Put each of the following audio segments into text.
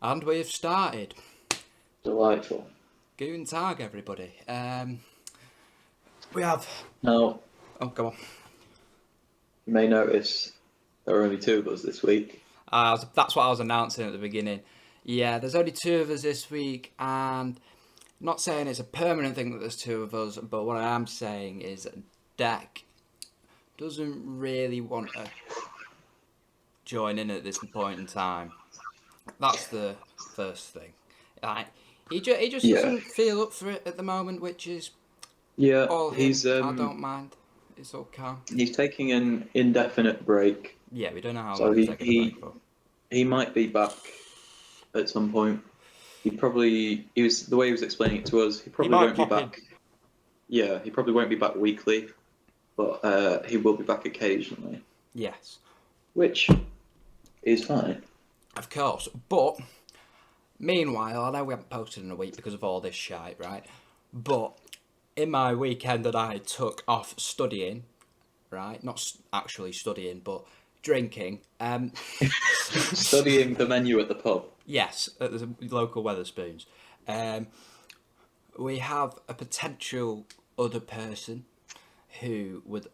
And we have started. Delightful. Guten Tag, everybody. We have... Now, Oh, go on. you may notice there are only two of us this week. That's what I was announcing at the beginning. Yeah, there's only two of us this week, and not saying it's a permanent thing that there's two of us, but what I am saying is Deck doesn't really want to join in at this point in time. That's the first thing. Like, he just doesn't feel up for it at the moment, which is all him. I don't mind. It's all calm. He's taking an indefinite break. Yeah, we don't know how long he's taking a break for. He might be back at some point. The way he was explaining it to us, he probably won't be back. Yeah, he probably won't be back weekly, but he will be back occasionally. Yes. Which is fine. Of course, but meanwhile, I know we haven't posted in a week because of all this shite, right? But in my weekend that I took off studying, right? Not actually studying, but drinking. Studying the menu at the pub. Yes, at the local Weatherspoons. We have a potential other person who would...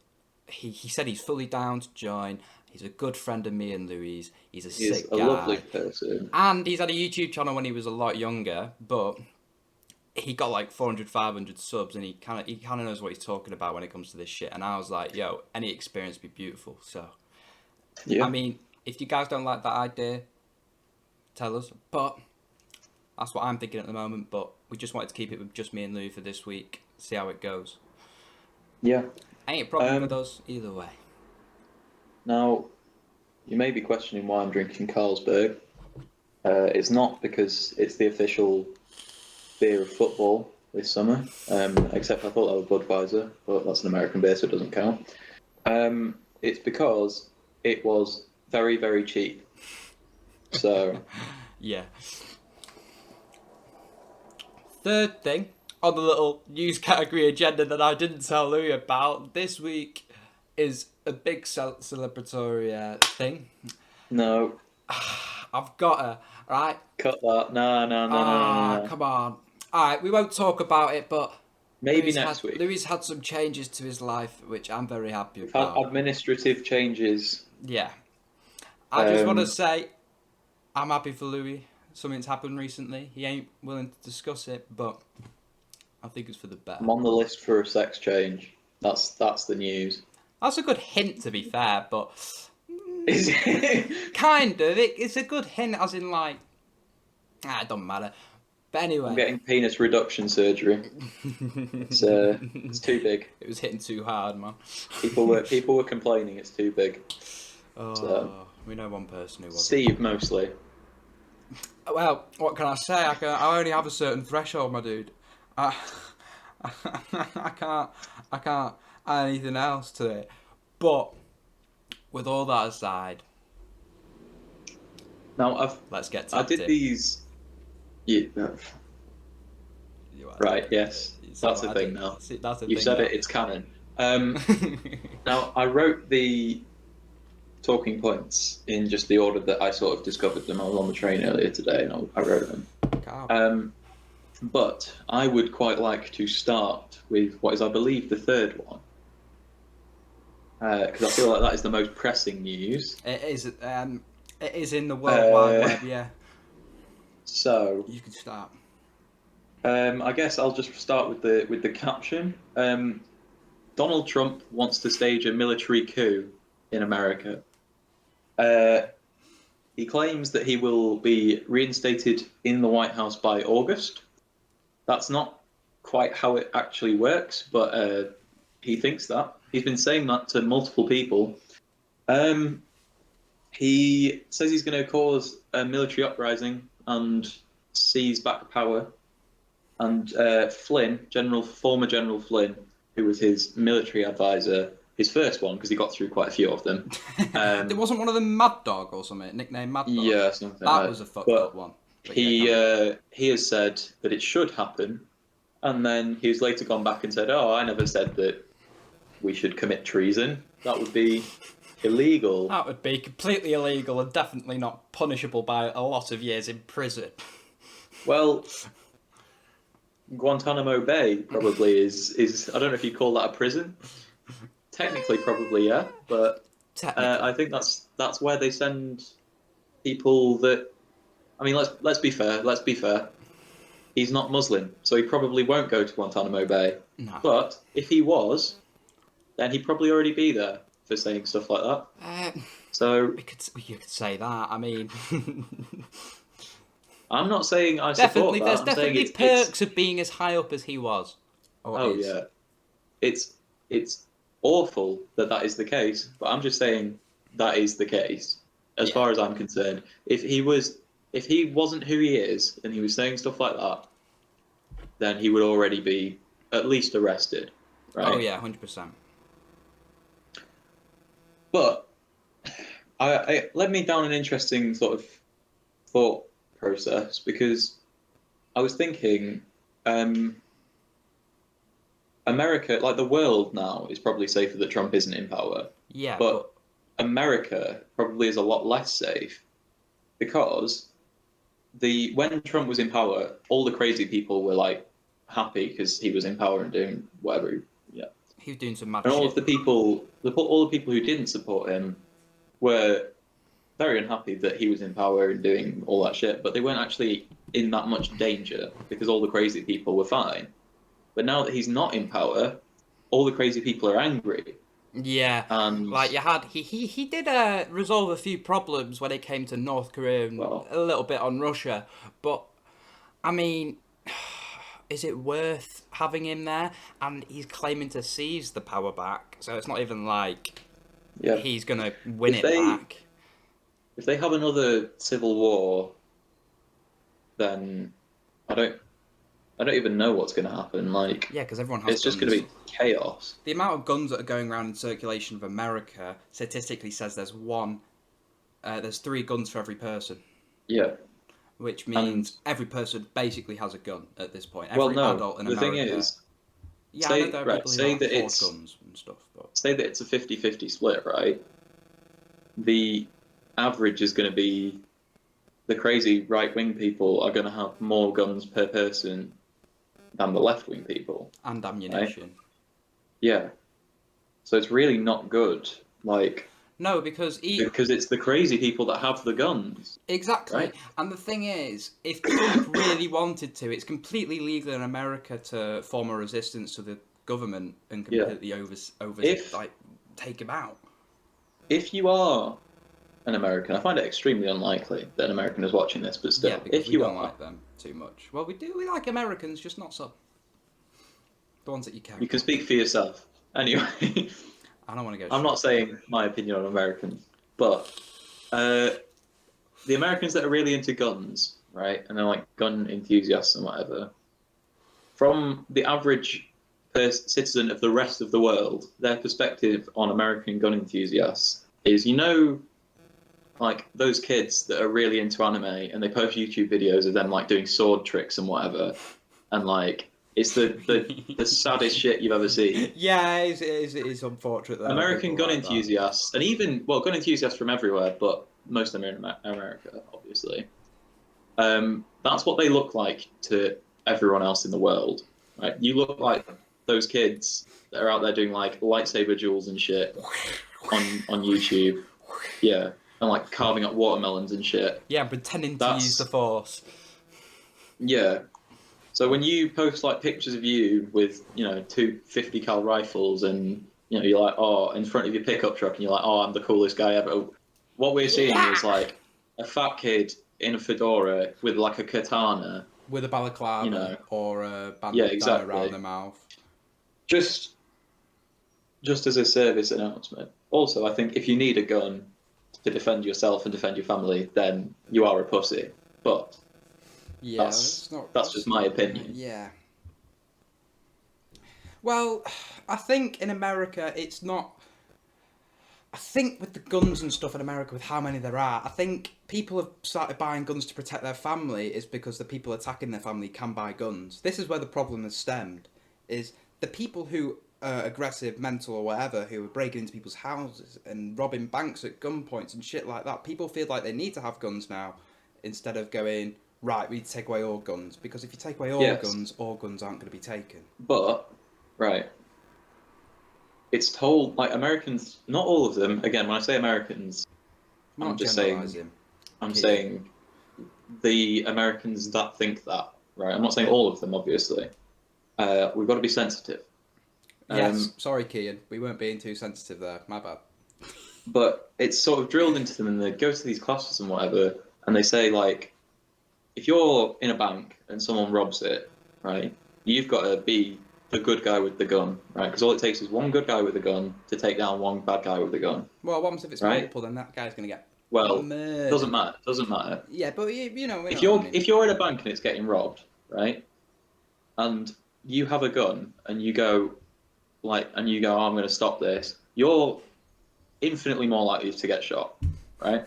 He said he's fully down to join. He's a good friend of me and Louise. He's a sick guy. He's a lovely person. And he's had a YouTube channel when he was a lot younger, but he got like 400, 500 subs, and he kind of knows what he's talking about when it comes to this shit. And I was like, yo, any experience would be beautiful. So, yeah. I mean, if you guys don't like that idea, tell us. But that's what I'm thinking at the moment. But we just wanted to keep it with just me and Louis for this week, see how it goes. Yeah. Ain't a problem with us either way. Now, you may be questioning why I'm drinking Carlsberg. It's not because it's the official beer of football this summer, except I thought that was Budweiser, but that's an American beer, so it doesn't count. It's because it was very, very cheap. So... yeah. Third thing on the little news category agenda that I didn't tell Louis about this week is a big celebratory thing. No. I've got to, right? Cut that. No. Come on. Alright, we won't talk about it, but... Maybe next week. Louis had some changes to his life, which I'm very happy We've about. had administrative changes. Yeah. I just want to say, I'm happy for Louis. Something's happened recently. He ain't willing to discuss it, but I think it's for the better. I'm on the list for a sex change. That's the news. That's a good hint, to be fair, but... Is it? Kind of. It's a good hint, as in, like... it doesn't matter. But anyway... I'm getting penis reduction surgery. It's too big. It was hitting too hard, man. People were complaining it's too big. Oh, we know one person who was. Steve, mostly. Well, what can I say? I only have a certain threshold, my dude. I can't add anything else to it. But with all that aside, now let's get to it. I did these. Yeah. Right. Yes. That's the thing now. You said it. It's canon. Now I wrote the talking points in just the order that I sort of discovered them. I was on the train earlier today, and I wrote them. But I would quite like to start with what is, I believe, the third one. Because I feel like that is the most pressing news. It is. It is in the World Wide Web, yeah. So you can start. I guess I'll just start with the caption. Donald Trump wants to stage a military coup in America. He claims that he will be reinstated in the White House by August. That's not quite how it actually works, but he thinks that. He's been saying that to multiple people. He says he's going to cause a military uprising and seize back power. And Flynn, former General Flynn, who was his military advisor, his first one, because he got through quite a few of them. There wasn't one of them Mad Dog or something, nicknamed Mad Dog? Yeah, something like that. That was a fucked up one. But he has said that it should happen, and then he's later gone back and said, "Oh, I never said that we should commit treason. That would be illegal. That would be completely illegal and definitely not punishable by a lot of years in prison. Well, Guantanamo Bay probably is. I don't know if you call that a prison. Technically, probably yeah, but Technically. I think that's where they send people that. I mean, let's be fair. Let's be fair. He's not Muslim, so he probably won't go to Guantanamo Bay. No. But if he was, then he'd probably already be there for saying stuff like that. So You could say that. I mean, I'm not saying I support definitely, that. there's I'm saying definitely it's perks of being as high up as he was. Or oh is. yeah, it's awful that is the case. But I'm just saying that is the case as Yeah. far as I'm concerned. If he wasn't who he is and he was saying stuff like that, then he would already be at least arrested, Oh right? yeah, 100%. But I led me down an interesting sort of thought process because I was thinking, America, like the world now, is probably safer that Trump isn't in power, Yeah, but but America probably is a lot less safe because the when Trump was in power, all the crazy people were like happy because he was in power and doing whatever. Yeah, he was doing some mad and all shit. of all the people who didn't support him were very unhappy that he was in power and doing all that shit, but they weren't actually in that much danger because all the crazy people were fine. But now that he's not in power, all the crazy people are angry. Yeah, And, like you had he did resolve a few problems when it came to North Korea and well, a little bit on Russia, but I mean, is it worth having him there? And he's claiming to seize the power back, so it's not even like yeah. he's gonna win If it they back. if they have another civil war, then I don't I don't even know what's going to happen. Like, Yeah, because everyone has it's just going guns. to be chaos. The amount of guns that are going around in circulation of America statistically says there's 3 guns for every person, Yeah. which And means every person basically has a gun at this point. well, Every no. adult in The thing America. is, Yeah, I know there are people who say like that hoard it's guns and stuff, but say that it's a 50-50 split, right? The average is going to be the crazy right-wing people are going to have more guns per person than the left-wing people, and right? ammunition. Yeah. So it's really not good, like, No, because because it's the crazy people that have the guns, exactly. right? And the thing is, if Trump really wanted to, it's completely legal in America to form a resistance to the government and Yeah. completely over If like take him out. if you are an American, I find it extremely unlikely that an American is watching this, but Yeah, still, because if we you don't are, like them too much. Well, we do. We like Americans, just not some. The ones that you care you can about. speak for yourself. Anyway, I don't want to go I'm not straight there. saying my opinion on Americans, but uh, the Americans that are really into guns, right, and they're like gun enthusiasts and whatever, from the average citizen of the rest of the world, their perspective on American gun enthusiasts is, like those kids that are really into anime and they post YouTube videos of them like doing sword tricks and whatever, and like it's the saddest shit you've ever seen. Yeah, it is unfortunate that there are American people gun like that. enthusiasts, and even gun enthusiasts from everywhere, but most of them are in America, obviously. That's what they look like to everyone else in the world, right? You look like those kids that are out there doing like lightsaber duels and shit on YouTube, yeah, and like carving up watermelons and shit. Yeah, pretending to use the That's force. yeah. So when you post like pictures of you with two 50 cal rifles and you're like in front of your pickup truck and you're like I'm the coolest guy ever. What we're seeing Yeah. is like a fat kid in a fedora with like a katana. With a You balaclava know, or a yeah, bandana around exactly. the mouth. Just as a service announcement. Also, I think if you need a gun to defend yourself and defend your family, then you are a pussy. But Yeah, that's it's not. that's just my opinion. Yeah. Well, I think in America it's not. I think with the guns and stuff in America, with how many there are, I think people have started buying guns to protect their family is because the people attacking their family can buy guns. This is where the problem has stemmed, is the people who aggressive, mental, or whatever who are breaking into people's houses and robbing banks at gunpoints and shit like that. People feel like they need to have guns now instead of going, right, we need to take away all guns. Because if you take away Yes, all guns aren't going to be taken. but right, it's told like Americans, not all of them. Again, when I say Americans, I'm I'm not just saying generalising, I'm Kean. saying the Americans that think that. Right, I'm not saying all of them, obviously. We've got to be sensitive. Yes, Um, sorry, Kean. We weren't being too sensitive there. My bad. but it's sort of drilled into them, and they go to these classes and whatever, and they say like, if you're in a bank and someone robs it, right, you've got to be the good guy with the gun, right? Because all it takes is one good guy with a gun to take down one bad guy with a gun, Well, what happens if it's right? multiple? Then that guy's going to get Well, doesn't murdered. matter. Doesn't matter. Yeah, but you know, we know If what I you're mean. if you're in a bank and it's getting robbed, right, and you have a gun and you go oh, I'm going to stop this. You're infinitely more likely to get shot, right?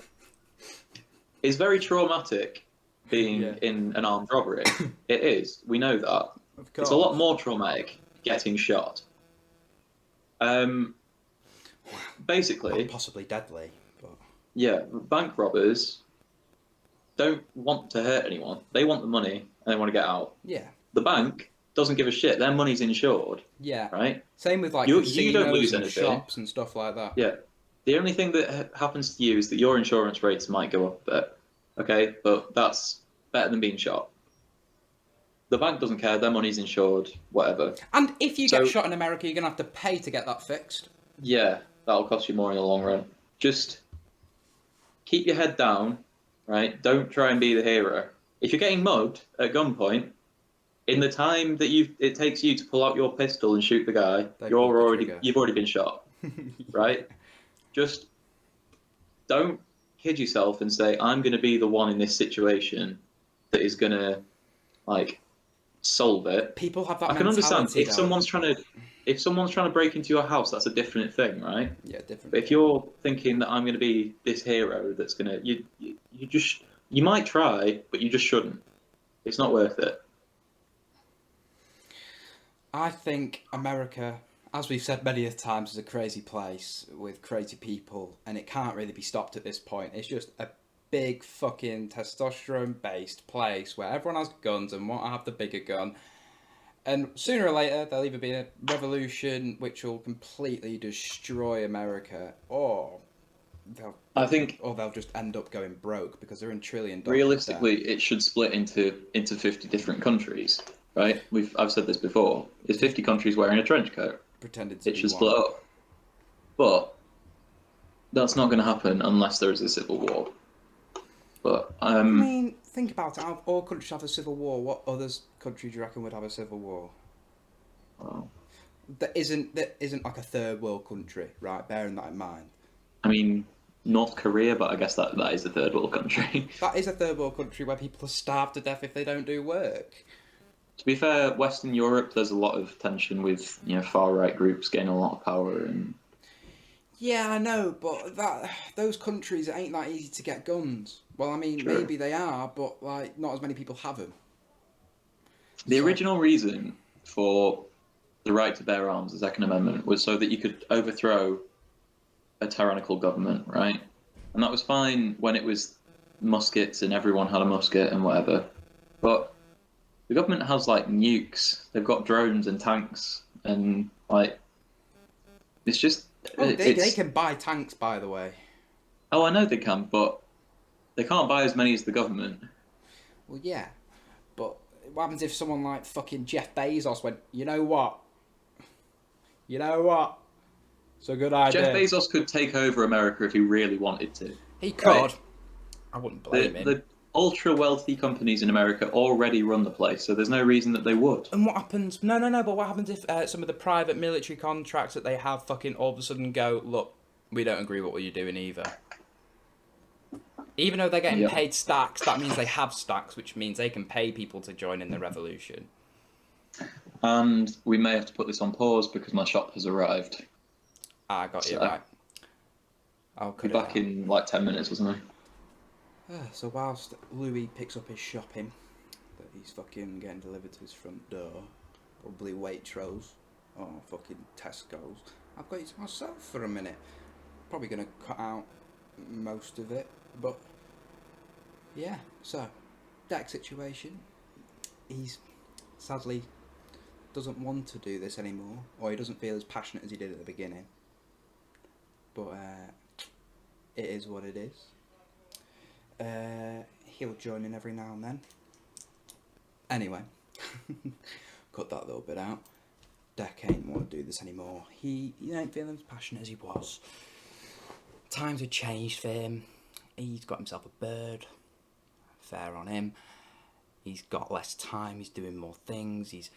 It's very traumatic being Yeah, in an armed robbery. It is. We know that. of It's a lot course. more traumatic getting shot. Um, Well, basically, possibly deadly, but yeah, bank robbers don't want to hurt anyone. They want the money and they want to get out. yeah, The bank doesn't give a shit. Their money's insured, yeah. right? Same with like You don't casinos lose and anything. shops and stuff like that. Yeah. The only thing that happens to you is that your insurance rates might go up a bit. Okay, but that's better than being shot. The bank doesn't care. Their money's insured, whatever. And if you get So shot in America, you're gonna have to pay to get that fixed. yeah, that'll cost you more in the long run. Just keep your head down, right? Don't try and be the hero. If you're getting mugged at gunpoint, in the time that it takes you to pull out your pistol and shoot the guy, They pulled the trigger. you've already been shot, Yeah. right? Just don't kid yourself and say I'm going to be the one in this situation that is going to like solve it. People have that I can understand mentality though. if someone's trying to break into your house, that's a different thing, right? Yeah, different But if thing. you're thinking that I'm going to be this hero that's going to you just you might try, but you just shouldn't. It's not worth it. I think America, as we've said many times, is a crazy place with crazy people, and it can't really be stopped at this point. It's just a big fucking testosterone-based place where everyone has guns and want to have the bigger gun. And sooner or later, there'll either be a revolution which will completely destroy America, or they'll I think or they'll just end up going broke because they're in $1 trillion debt. realistically, it should split into 50 different countries, right? I've said this before. It's 50 countries wearing a trench coat. Pretended to It be should split one. up, but that's not going to happen unless there is a civil war. But I mean, think about it. Out of all countries have a civil war, what other country do you reckon would have a civil war? well, That isn't like a third world country, right? Bearing that in mind. I mean, North Korea, but I guess that is a third world country. That is a third world country where people are starved to death if they don't do work. To be fair, Western Europe, there's a lot of tension with far right groups getting a lot of power, and Yeah, I know, but those countries it ain't that easy to get guns. Well, I mean, true. maybe they are, but like not as many people have them. The So original reason for the right to bear arms, the Second Amendment, was so that you could overthrow a tyrannical government, right? And that was fine when it was muskets and everyone had a musket and whatever. But the government has like nukes, they've got drones and tanks, and like it's just they it's can buy tanks, by the way. oh I know they can, but they can't buy as many as the government. Well, yeah, but what happens if someone like fucking Jeff Bezos went, you know what? You know what? It's a good Jeff idea. Bezos could take over America if he really wanted to, He could. right? I wouldn't The blame him. the ultra wealthy companies in America already run the place, so there's no reason that they would. And what happens? No, no, no. But what happens if some of the private military contracts that they have fucking all of a sudden go, look, we don't agree with what you're doing either. Even though they're getting Yeah. paid stacks, that means they have stacks, which means they can pay people to join in the revolution. And we may have to put this on pause because my shop has arrived. I got you So, right. I'll be cut it back out. in like 10 minutes or something. So whilst Louis picks up his shopping that he's fucking getting delivered to his front door, probably Waitrose, Oh, fucking Tesco's. I've got it to myself for a minute. Probably going to cut out most of it, but yeah. So, deck situation. He's sadly doesn't want to do this anymore, or he doesn't feel as passionate as he did at the beginning. But it is what it is. He'll join in every now and then. Anyway, cut that little bit out. Deck ain't want to do this anymore. He ain't feeling as passionate as he was. Times have changed for him. He's got himself a bird. Fair on him. He's got less time. He's doing more things. He's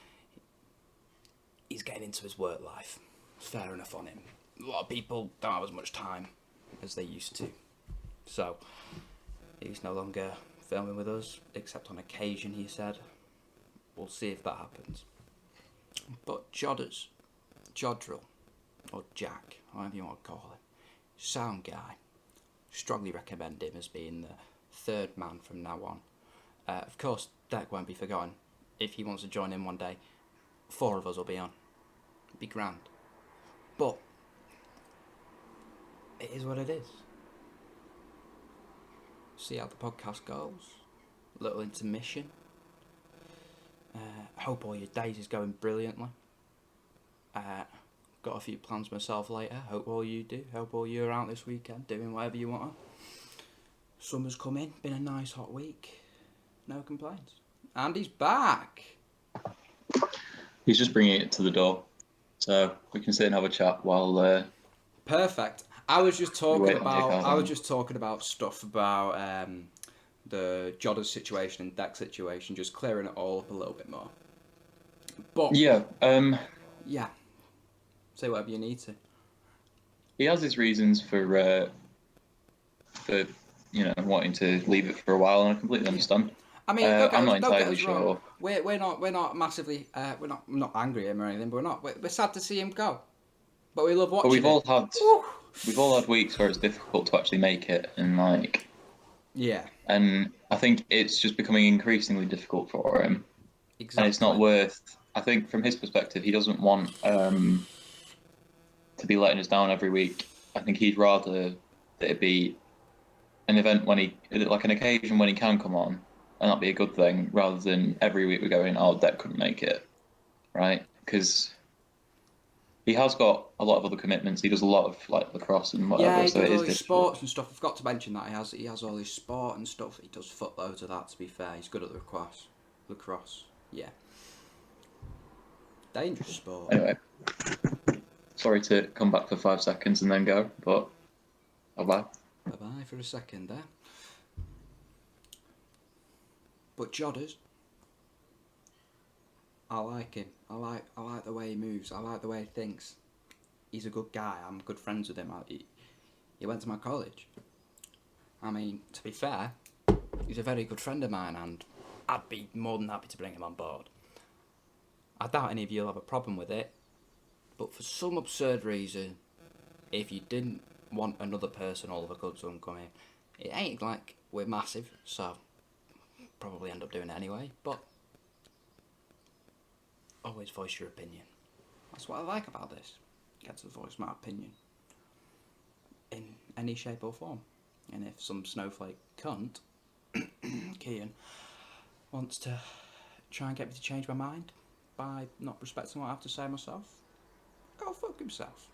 getting into his work life. Fair enough on him. A lot of people don't have as much time as they used to. So, he's no longer filming with us, except on occasion, he said. We'll see if that happens. But Joddrel, or Jack, however you want to call him, sound guy. Strongly recommend him as being the third man from now on. Of course, Deck won't be forgotten. If he wants to join in one day, 4 of us will be on. It'd be grand. But it is what it is. See how the podcast goes. Little intermission. Hope all your days is going brilliantly. Got a few plans myself later. Hope all you do. Hope all you're out this weekend doing whatever you want to. Summer's come in. Been a nice hot week. No complaints. And he's back. He's just bringing it to the door, so we can sit and have a chat while. Perfect. I was just talking Wait, about stuff about the Joddrel situation and Deck situation, just clearing it all up a little bit more. But yeah, yeah, say whatever you need to. he has his reasons for wanting to leave it for a while, and I completely understand. I mean, I'm not don't get entirely us wrong. sure. We're not massively we're not angry at him or anything, but we're sad to see him go. But we love watching. But we've all had weeks where it's difficult to actually make it, and yeah. And I think it's just becoming increasingly difficult for him. Exactly. And it's not worth. I think from his perspective, he doesn't want to be letting us down every week. I think he'd rather that it be an event like an occasion when he can come on, and that'd be a good thing, rather than every week we're going, oh, Deck couldn't make it, right? Because he has got a lot of other commitments. He does a lot of lacrosse and whatever, Yeah, he so does it all is his difficult. sports and stuff. I forgot to mention that he has all his sport and stuff. He does footloads of that. To be fair, he's good at lacrosse. Yeah, dangerous sport. Anyway, sorry to come back for 5 seconds and then go, but bye. Bye bye for a second there. But Jodders, I like him. I like the way he moves. I like the way he thinks. He's a good guy. I'm good friends with him. He went to my college. I mean, to be fair, he's a very good friend of mine, and I'd be more than happy to bring him on board. I doubt any of you will have a problem with it, but for some absurd reason, if you didn't want another person all of a sudden come in, it ain't like we're massive, so probably end up doing it anyway, but always voice your opinion. That's what I like about this. Get to voice my opinion in any shape or form. And if some snowflake cunt, Kian, wants to try and get me to change my mind by not respecting what I have to say myself, go fuck himself.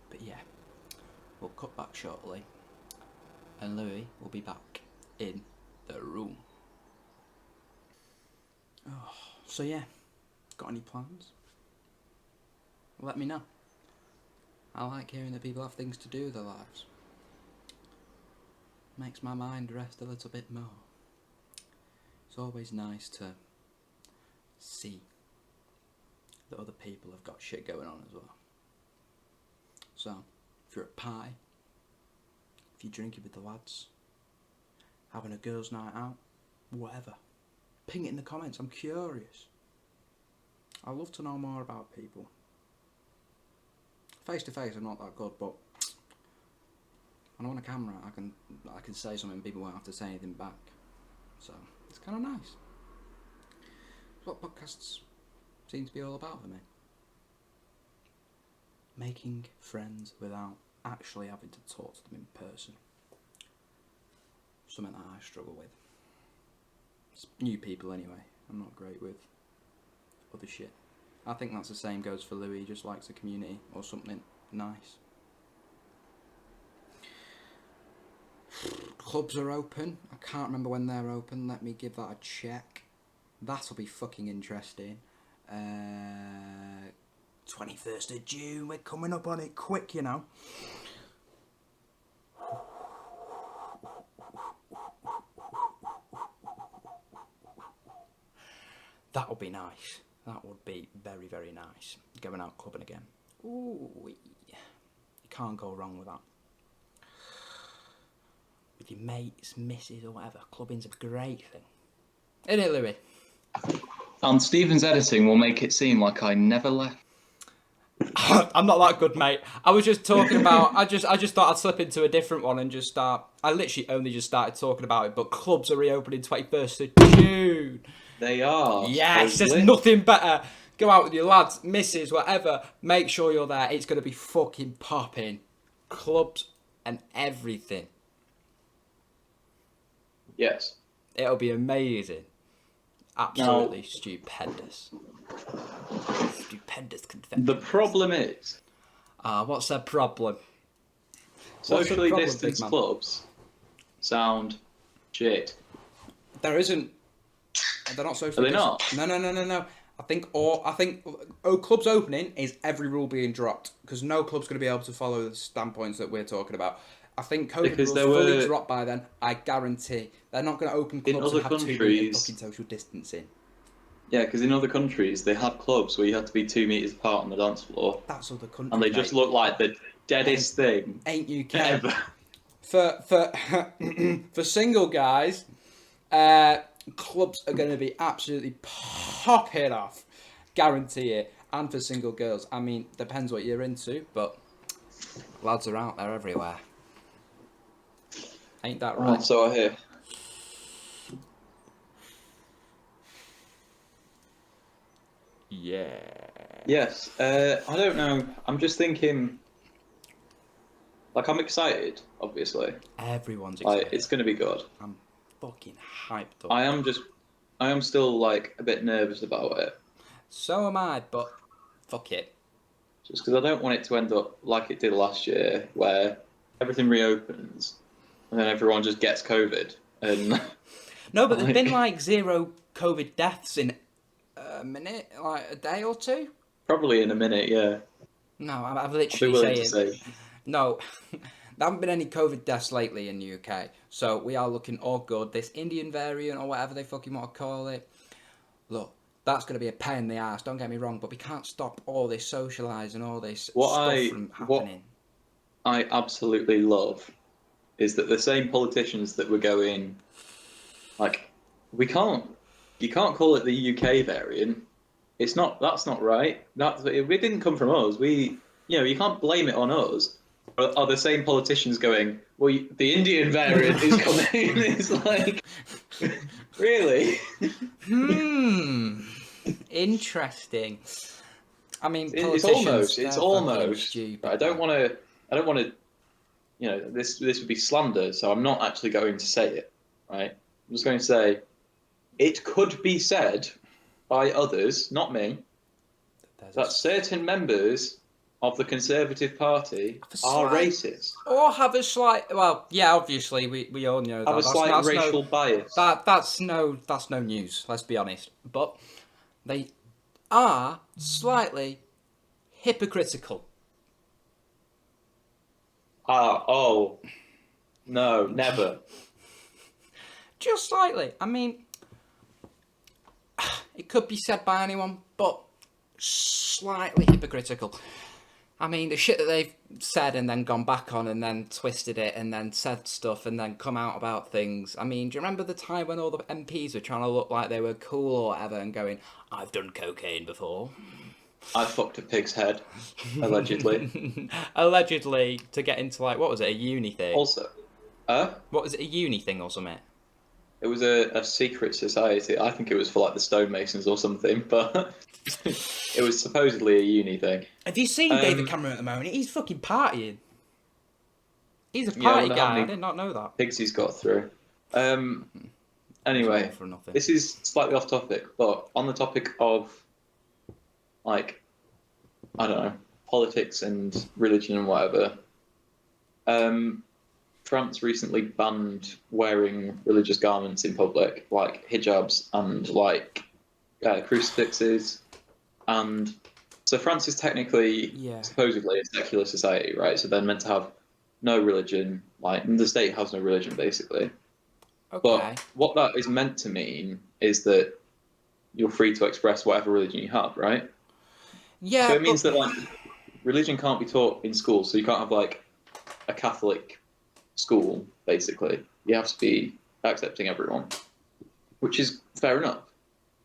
But yeah, we'll cut back shortly, and Louis will be back in the room. Oh, so yeah, got any plans? Let me know. I like hearing that people have things to do with their lives. Makes my mind rest a little bit more. It's always nice to see that other people have got shit going on as well. So, if you're at pie, if you're drinking with the lads, having a girls' night out, whatever, ping it in the comments. I'm curious. I love to know more about people. Face to face, I'm not that good, but when I'm on a camera, I can say something. People won't have to say anything back, so it's kind of nice. It's what podcasts seems to be all about for me. Making friends without actually having to talk to them in person. Something that I struggle with. It's new people anyway. I'm not great with other shit. I think that's the same goes for Louis. He just likes a community or something nice. Clubs are open. I can't remember when they're open. Let me give that a check. That'll be fucking interesting. 21st of June. We're coming up on it quick, you know. That would be nice. That would be very, very nice. Going out clubbing again. Ooh, you can't go wrong with that. With your mates, missus or whatever, clubbing's a great thing. Isn't it, Louis? And Stephen's editing will make it seem like I never left. I'm not that good, mate. I was just talking about. I just thought I'd slip into a different one and just start. I literally only just started talking about it, but clubs are reopening 21st of June. They are. Yes, there's nothing better. Go out with your lads, missus, whatever. Make sure you're there. It's going to be fucking popping. Clubs and everything. Yes. It'll be amazing. Absolutely stupendous. Stupendous confetti. The problem is... what's the problem? Socially problem, distanced clubs sound shit. There isn't. They're not socially distanced. Are they not? No. I think clubs opening is every rule being dropped because no club's going to be able to follow the standpoints that we're talking about. I think COVID rules fully dropped by then. I guarantee they're not going to open clubs and have 2 meters fucking social distancing. Yeah, because in other countries they have clubs where you have to be 2 meters apart on the dance floor. That's other countries, and they just look like the deadest thing. Ain't UK ever. For single guys, clubs are going to be absolutely popping off, guarantee it. And for single girls, I mean, depends what you're into, but lads are out there everywhere. Ain't that right? So I hear. Yeah. Yes. I don't know. I'm just thinking. Like, I'm excited, obviously. Everyone's excited. It's going to be good. I'm fucking hyped up. I am still, like, a bit nervous about it. So am I, but fuck it. Just because I don't want it to end up like it did last year, where everything reopens and then everyone just gets COVID. And no, but there's been, like, 0 COVID deaths in a minute, like a day or two? Probably in a minute, yeah. No, I've literally saying... No, there haven't been any COVID deaths lately in the UK, so we are looking all good. This Indian variant, or whatever they fucking want to call it, look, that's going to be a pain in the ass, don't get me wrong, but we can't stop all this socialising, all this stuff from happening. What I absolutely love is that the same politicians that were going, like, you can't call it the UK variant. That's not right. It didn't come from us. You can't blame it on us. Are the same politicians going, well, the Indian variant is coming? It's like, really? Interesting. I mean, it's almost. I don't want to. This would be slander, so I'm not actually going to say it. Right? I'm just going to say, it could be said by others, not me, that certain members of the Conservative Party are racist. Or have a slight... Well, yeah, obviously, we all know that. Have a slight racial bias. That's no news, let's be honest. But they are slightly hypocritical. No, never. Just slightly. I mean, it could be said by anyone, but slightly hypocritical. I mean, the shit that they've said and then gone back on and then twisted it and then said stuff and then come out about things. I mean, do you remember the time when all the MPs were trying to look like they were cool or whatever and going, I've done cocaine before? I fucked a pig's head, allegedly. Allegedly, to get into, like, what was it, a uni thing? Also, What was it, a uni thing or something? it was a secret society. I think it was for like the stonemasons or something, but it was supposedly a uni thing. Have you seen David Um, Cameron at the moment? He's fucking partying. He's a yeah, I party wonder how guy. I many did not know that. pigs he's got through. Um, It's not all anyway, for nothing. this is slightly off topic, but on the topic of like I don't know politics and religion and whatever. Um, France recently banned wearing religious garments in public, like hijabs and like crucifixes. And so France is technically, Yeah. supposedly, a secular society, right? So they're meant to have no religion, like the state has no religion, basically. Okay. But what that is meant to mean is that you're free to express whatever religion you have, right? So Yeah, it means but that like religion can't be taught in school, so you can't have like a Catholic school, basically. You have to be accepting everyone, which is fair enough.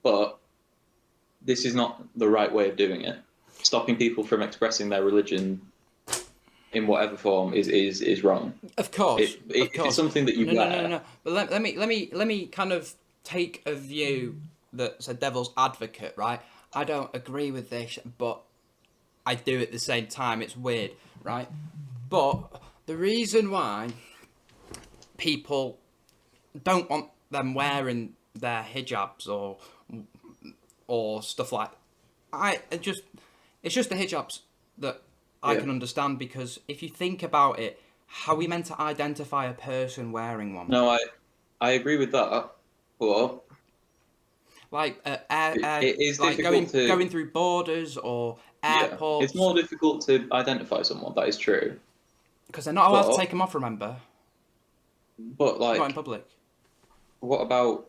But this is not the right way of doing it. Stopping people from expressing their religion in whatever form is wrong. of course, of If it's course. something that you No, no, no, no, wear, no. But let me kind of take a view that's a devil's advocate, right? I don't agree with this, but I do at the same time. It's weird, right? But the reason why people don't want them wearing their hijabs or stuff like I it just it's just the hijabs that I yeah. can understand, because if you think about it, how are we meant to identify a person wearing one? No, I agree with that, but Like it is like difficult to going through borders or yeah. It's airports, more difficult to identify someone. That is true, because they're not allowed to but take them off. Remember, not in like, public. what about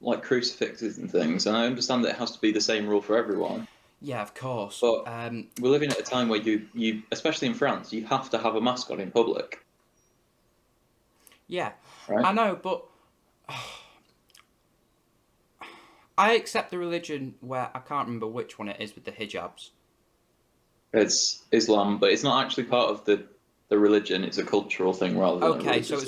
like crucifixes and things? And I understand that it has to be the same rule for everyone. Yeah, of course. But we're living at a time where you especially in France, you have to have a mask on in public, Yeah, right? I know, but I accept the religion where I can't remember which one it is with the hijabs. It's Islam, but it's not actually part of the religion. It's a cultural thing rather than a Okay, religious thing.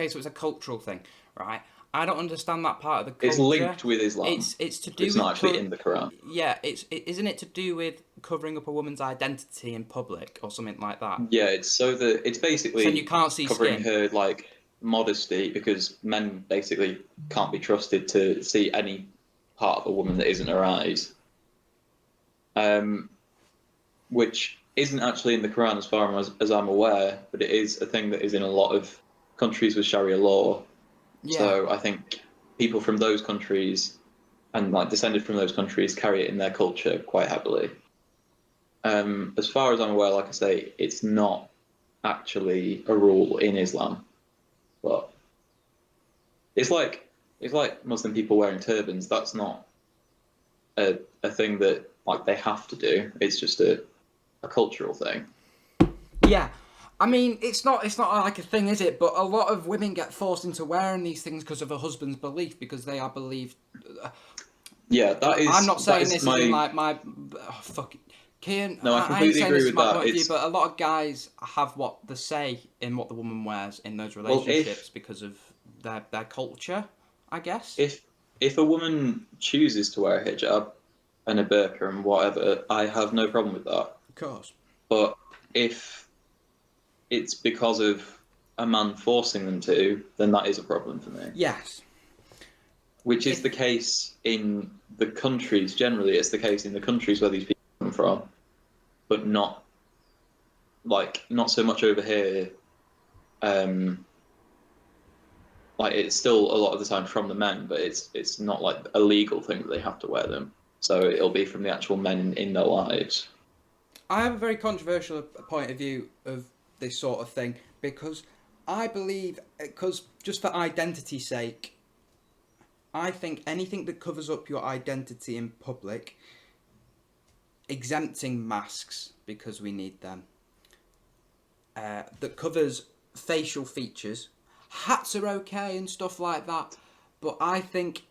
so it's a cultural thing, right? I don't understand that part of the It's culture. linked with Islam, It's to but do it's not with actually in the Quran. yeah, isn't it to do with covering up a woman's identity in public or something like that? Yeah, it's so that it's So you basically can't see covering skin. her like modesty because men basically can't be trusted to see any part of a woman that isn't her eyes. Which isn't actually in the Quran as far as I'm aware, but it is a thing that is in a lot of countries with Sharia law. Yeah, So I think people from those countries and like descended from those countries carry it in their culture quite heavily. As far as I'm aware, like I say, it's not actually a rule in Islam, but it's like it's like Muslim people wearing turbans. That's not a thing that like they have to do. It's just a cultural thing. yeah. I mean, it's not like a thing, is it? But a lot of women get forced into wearing these things because of a husband's belief, because they are believed. Yeah, I'm not that saying is this is in my like my fuck. Kian, no. I I ain't completely saying agree this is with my that. point of view, It's but a lot of guys have what they say in what the woman wears in those well, relationships because of their culture, I guess. if if a woman chooses to wear a hijab and a burqa and whatever, I have no problem with that. Of course. But if it's because of a man forcing them to, then that is a problem for me. Yes. Which is If the case in the countries generally. It's the case in the countries where these people come from, but not so much over here. Um, like it's still a lot of the time from the men, but it's not like a legal thing that they have to wear them. So it'll be from the actual men in their lives. I have a very controversial point of view of this sort of thing, because I believe, because just for identity's sake, I think anything that covers up your identity in public, exempting masks because we need them, that covers facial features. Hats are okay and stuff like that, but I think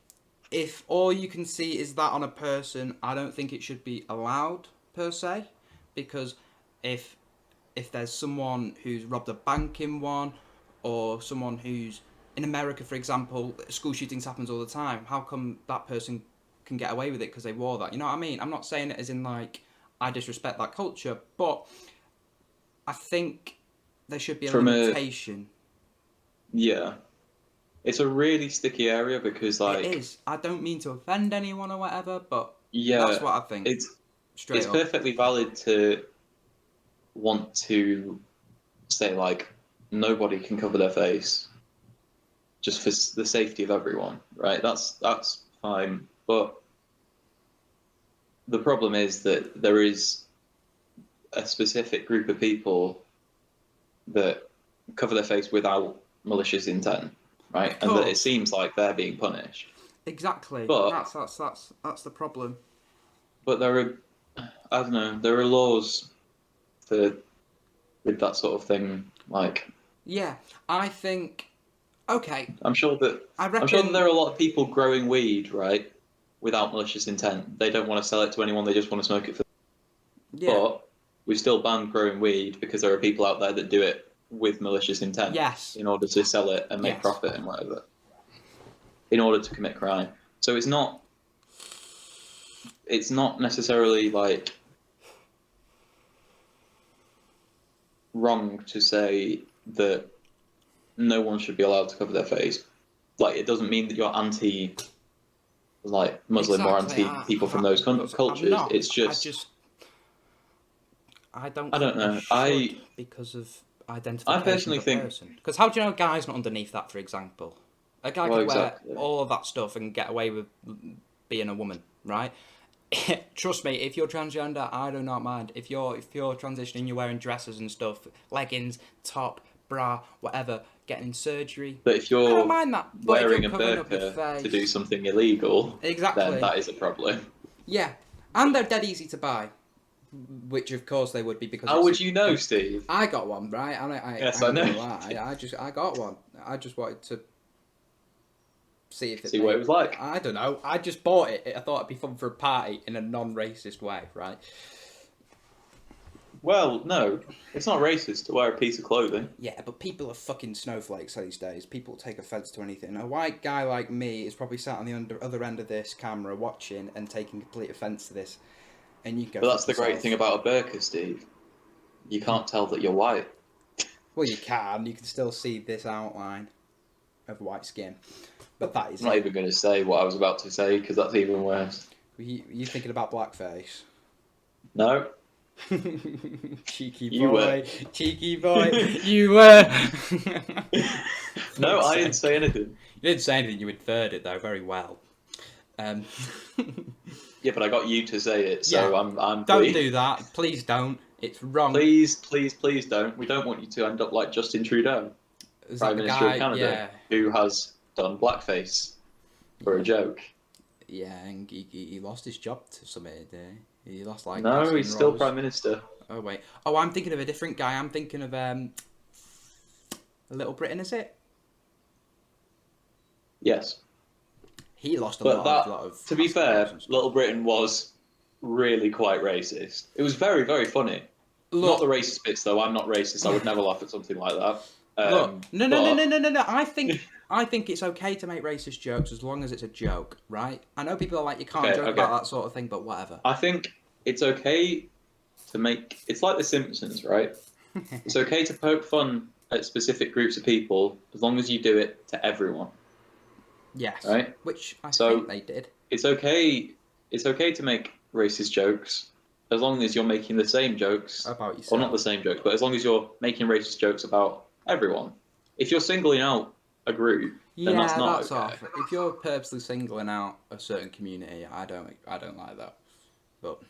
if all you can see is that on a person, I don't think it should be allowed per se, because if there's someone who's robbed a bank in one, or someone who's in America, for example, school shootings happens all the time. How come that person can get away with it because they wore that? You know what I mean? I'm not saying it as in like I disrespect that culture, but I think there should be a From a limitation. yeah, it's a really sticky area because It like is. I don't mean to offend anyone or whatever, but that's yeah, what I think. it's Straight it's up. perfectly valid to want to say like nobody can cover their face just for the safety of everyone, right? That's fine, but the problem is that there is a specific group of people that cover their face without malicious intent, right? Of And that it course. seems like they're being punished. Exactly. But That's the problem. there are I don't know, there are laws for with that sort of thing. Like Yeah, I think. Okay, I'm sure that I I'm sure that reckon. there are a lot of people growing weed, right, without malicious intent. They don't want to sell it to anyone, they just want to smoke it for Yeah. but we still ban growing weed because there are people out there that do it with malicious intent Yes. in order to sell it and make Yes. profit and whatever, in order to commit crime. So it's not necessarily like wrong to say that no one should be allowed to cover their face. Like it doesn't mean that you're anti like Muslim or Exactly. anti people from those Look, I'm cultures. not. It's I just just. I don't I don't think there know. should because of I identification of personally a think person. Because how do you know a guy's not underneath that, for example? A guy well could wear exactly. all of that stuff and get away with being a woman, right? Trust me, if you're transgender, I do not mind. If you're transitioning, you're wearing dresses and stuff, leggings, top, bra, whatever, getting surgery. But if I don't you're mind that. But if you're wearing a covering up your burqa to do face, something illegal, then exactly. that is a problem. Yeah, and they're dead easy to buy, which of course they would be because How it's. would you know, Steve? I got one, right? Yes, I I ain't know. gonna lie. I got one. I just wanted to see if it See what it made. was like. I don't know. I just bought it. I thought it'd be fun for a party in a non-racist way, right? Well, no, it's not racist to wear a piece of clothing. Yeah, but people are fucking snowflakes these days. People take offence to anything. A white guy like me is probably sat on the other end of this camera watching and taking complete offence to this. And you can go But fuck that's the great thing yourself. about a burqa, Steve. You can't tell that you're white. Well, you can. You can still see this outline of white skin. But that is I'm not it. even going to say what I was about to say because that's even worse. You thinking about blackface? No, Cheeky you were. boy, cheeky boy, you were. No, Fuck's I didn't sake. say anything. You didn't say anything. You inferred it though very well. Um, Yeah, but I got you to say it, yeah, so I'm don't free. do that. Please don't. It's wrong. Please, please, please don't. We don't want you to end up like Justin Trudeau, Is that Prime the Minister of guy? Canada, Yeah, who has done blackface for a yeah, joke. yeah. And he lost his job to something. He lost like No, casting he's still roles. Prime Minister. Oh wait. Oh, I'm thinking of a different guy. I'm thinking of Little Britain. Is it? Yes. He lost a But lot of to be casting roles fair, and stuff. Little Britain was really quite racist. It was very, very funny. Not the Look, racist bits, though. I'm not racist. I would never laugh at something like that. look. No, no, no, no, But no, no, no. I think it's okay to make racist jokes as long as it's a joke, right? I know people are like you can't okay, joke okay. about that sort of thing, but whatever. I think it's okay to make. It's like The Simpsons, right? It's okay to poke fun at specific groups of people as long as you do it to everyone, Yes, right? which I think So they did. it's okay. It's okay to make racist jokes as long as you're making the same jokes, About or not the yourself. same jokes, but as long as you're making racist jokes about everyone. If you're singling out a group, then that's Yeah, not that's okay. off. If you're purposely singling out a certain community, I don't like that. But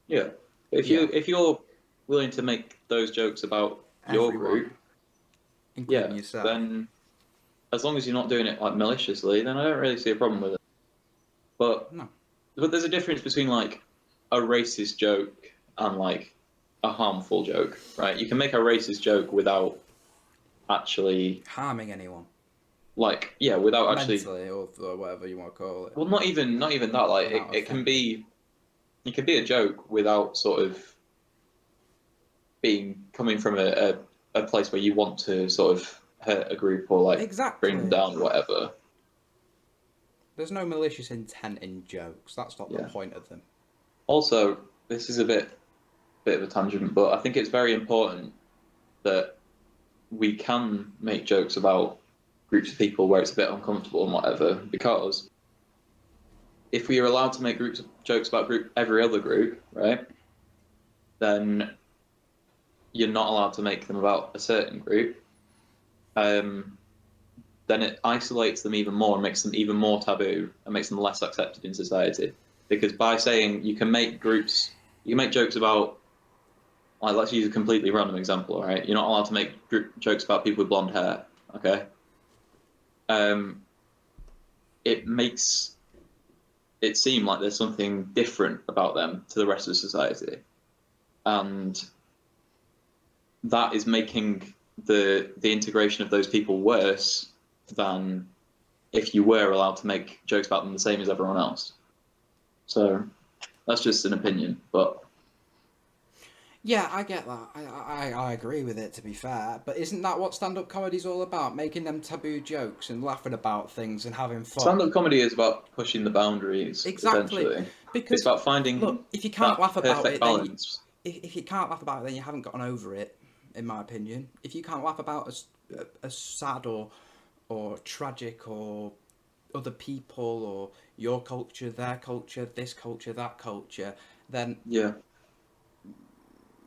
Yeah. If yeah, you're willing to make those jokes about your everyone, group, including yeah, yourself. then as long as you're not doing it like maliciously, then I don't really see a problem with it. But No, but there's a difference between like a racist joke and like a harmful joke, right? You can make a racist joke without actually harming anyone like yeah, without actually mentally or whatever you want to call it, well not even that like without it can offending. be it can be a joke without sort of being coming from a place where you want to sort of hurt a group or like Exactly. bring them down or whatever. There's no malicious intent in jokes. That's not the Yeah. point of them. Also, this is a bit of a tangent, but I think it's very important that we can make jokes about groups of people where it's a bit uncomfortable and whatever, because if we are allowed to make jokes about every other group, right, then you're not allowed to make them about a certain group. Then it isolates them even more and makes them even more taboo and makes them less accepted in society. Because by saying you can make jokes about, like, let's use a completely random example, right? You're not allowed to make jokes about people with blonde hair, okay? It makes it seem like there's something different about them to the rest of society, and that is making the integration of those people worse than if you were allowed to make jokes about them the same as everyone else. So that's just an opinion, but Yeah, I get that. I agree with it, to be fair. But isn't that what stand-up comedy's all about? Making them taboo jokes and laughing about things and having fun. stand-up comedy is about pushing the boundaries. Exactly. Essentially, Because, it's about finding look, if you can't that laugh about perfect it, then balance. if you can't laugh about it, then you haven't gotten over it, in my opinion. If you can't laugh about a sad or tragic or other people or your culture, their culture, this culture, that culture, then Yeah.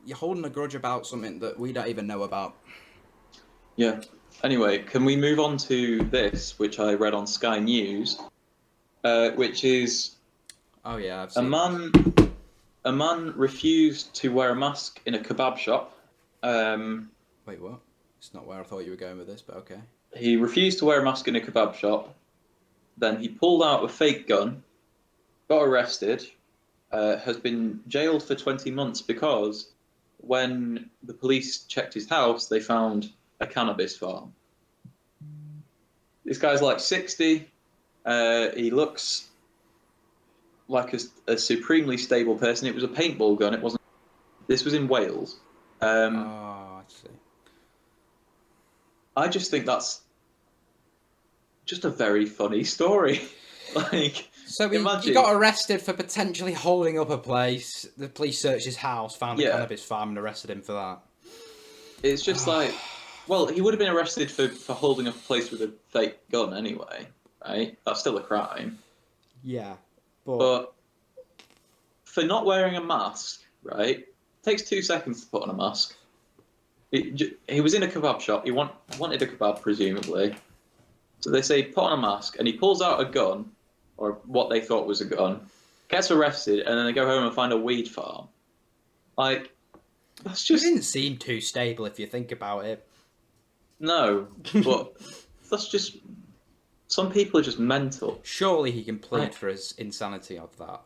you're holding a grudge about something that we don't even know about. Yeah. Anyway, can we move on to this, which I read on Sky News, which is Oh yeah, I've a seen this. man refused to wear a mask in a kebab shop. Wait, what? It's not where I thought you were going with this, but okay. He refused to wear a mask in a kebab shop. Then he pulled out a fake gun, got arrested, has been jailed for 20 months because when the police checked his house, they found a cannabis farm. This guy's like 60. He looks like a supremely stable person. It was a paintball gun. It wasn't. This was in Wales. Oh, I see. I just think that's just a very funny story. Like, So he imagine, got arrested for potentially holding up a place. The police searched his house, found a yeah, cannabis farm, and arrested him for that. it's just like, well, he would have been arrested for holding up a place with a fake gun anyway, right? That's still a crime. Yeah, but But for not wearing a mask, right? It takes 2 seconds to put on a mask. He was in a kebab shop. He wanted a kebab, presumably. So they say, put on a mask, and he pulls out a gun, or what they thought was a gun, gets arrested, and then they go home and find a weed farm. Like, that's he just... didn't seem too stable if you think about it. No, but that's just... Some people are just mental. Surely he can plead for his insanity of that.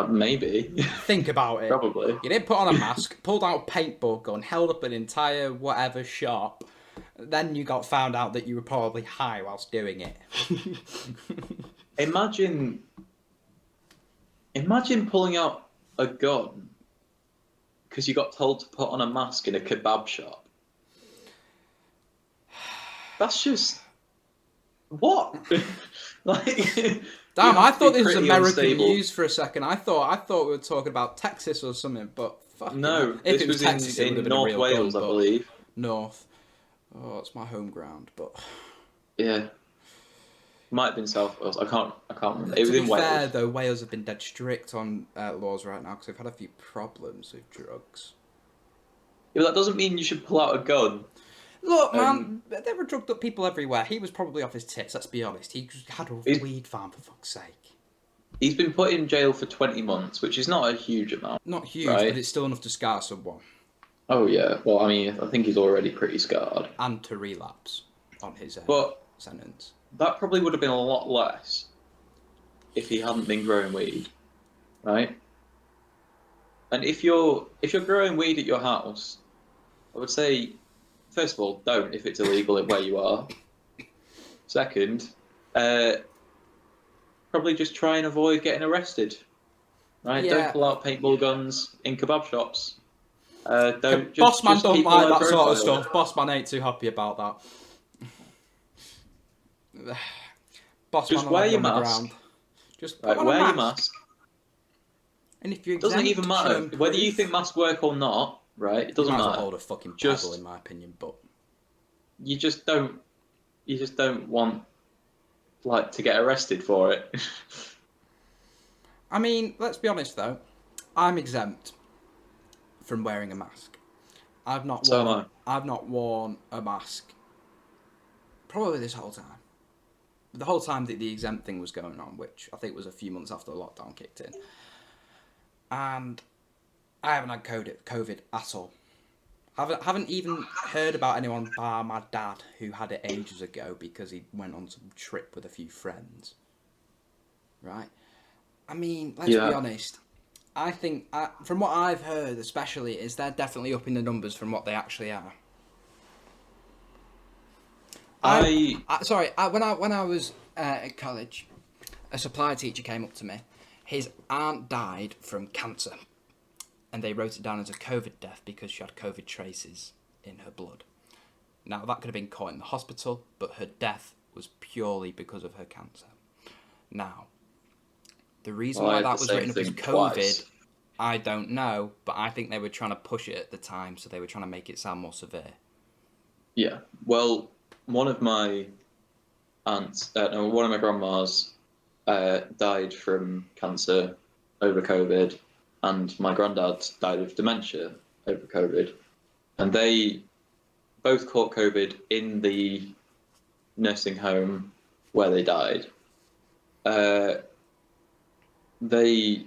Maybe. Think about it. Probably. You didn't put on a mask, pulled out a paintball gun, held up an entire whatever shop. Then you got found out that you were probably high whilst doing it. Imagine pulling out a gun because you got told to put on a mask in a kebab shop. That's just what? Like, Damn, you I have to be thought this was pretty American unstable. news for a second. I thought we were talking about Texas or something, but fucking hell. No, If this it was was Texas, it would in have been a North real Wales, gun, I but believe. North. Oh, it's my home ground, but Yeah, might have been South Wales. I can't remember. It was to in be Wales. fair, though, Wales have been dead strict on laws right now because they've had a few problems with drugs. Yeah, but that doesn't mean you should pull out a gun. Look, And man, there were drugged up people everywhere. He was probably off his tits, let's be honest. He just had a he's weed farm, for fuck's sake. he's been put in jail for 20 months, which is not a huge amount, Not huge, but right? it's still enough to scar someone. Oh yeah. Well, I mean, I think he's already pretty scarred. And to relapse on his But sentence. that probably would have been a lot less if he hadn't been growing weed, right? And if you're growing weed at your house, I would say, first of all, don't if it's illegal where you are. Second, probably just try and avoid getting arrested, right? Don't Yeah, pull out paintball guns in kebab shops. Don't Boss man just don't keep a like low that sort of profile. stuff. Boss man ain't too happy about that. Boss man Just will wear have you your on the mask. ground. Just put Right, on a wear your mask. mask. And if you're Doesn't exempt, even show matter 'em whether you proof. think masks work or not. Right, it You doesn't might as well matter. hold a fucking pebble, in Just my opinion. But you just don't want like to get arrested for it. I mean, let's be honest though. I'm exempt from wearing a mask. I've not So am worn. I. I've not worn a mask probably this whole time. The whole time that the exempt thing was going on, which I think was a few months after the lockdown kicked in, and I haven't had COVID at all. Haven't even heard about anyone bar my dad who had it ages ago because he went on some trip with a few friends. Right? I mean, let's be Yeah. honest. I think, from what I've heard, especially, is they're definitely upping the numbers from what they actually are. I When I was at college, a supply teacher came up to me. His aunt died from cancer, and they wrote it down as a COVID death because she had COVID traces in her blood. Now that could have been caught in the hospital, but her death was purely because of her cancer. Now, the reason I why had the that was same written up as thing COVID, twice. I don't know, but I think they were trying to push it at the time, so they were trying to make it sound more severe. Yeah. Well, one of my aunts, no, one of my grandmas, died from cancer over COVID, and my granddad died of dementia over COVID, and they both caught COVID in the nursing home where they died. Uh, they,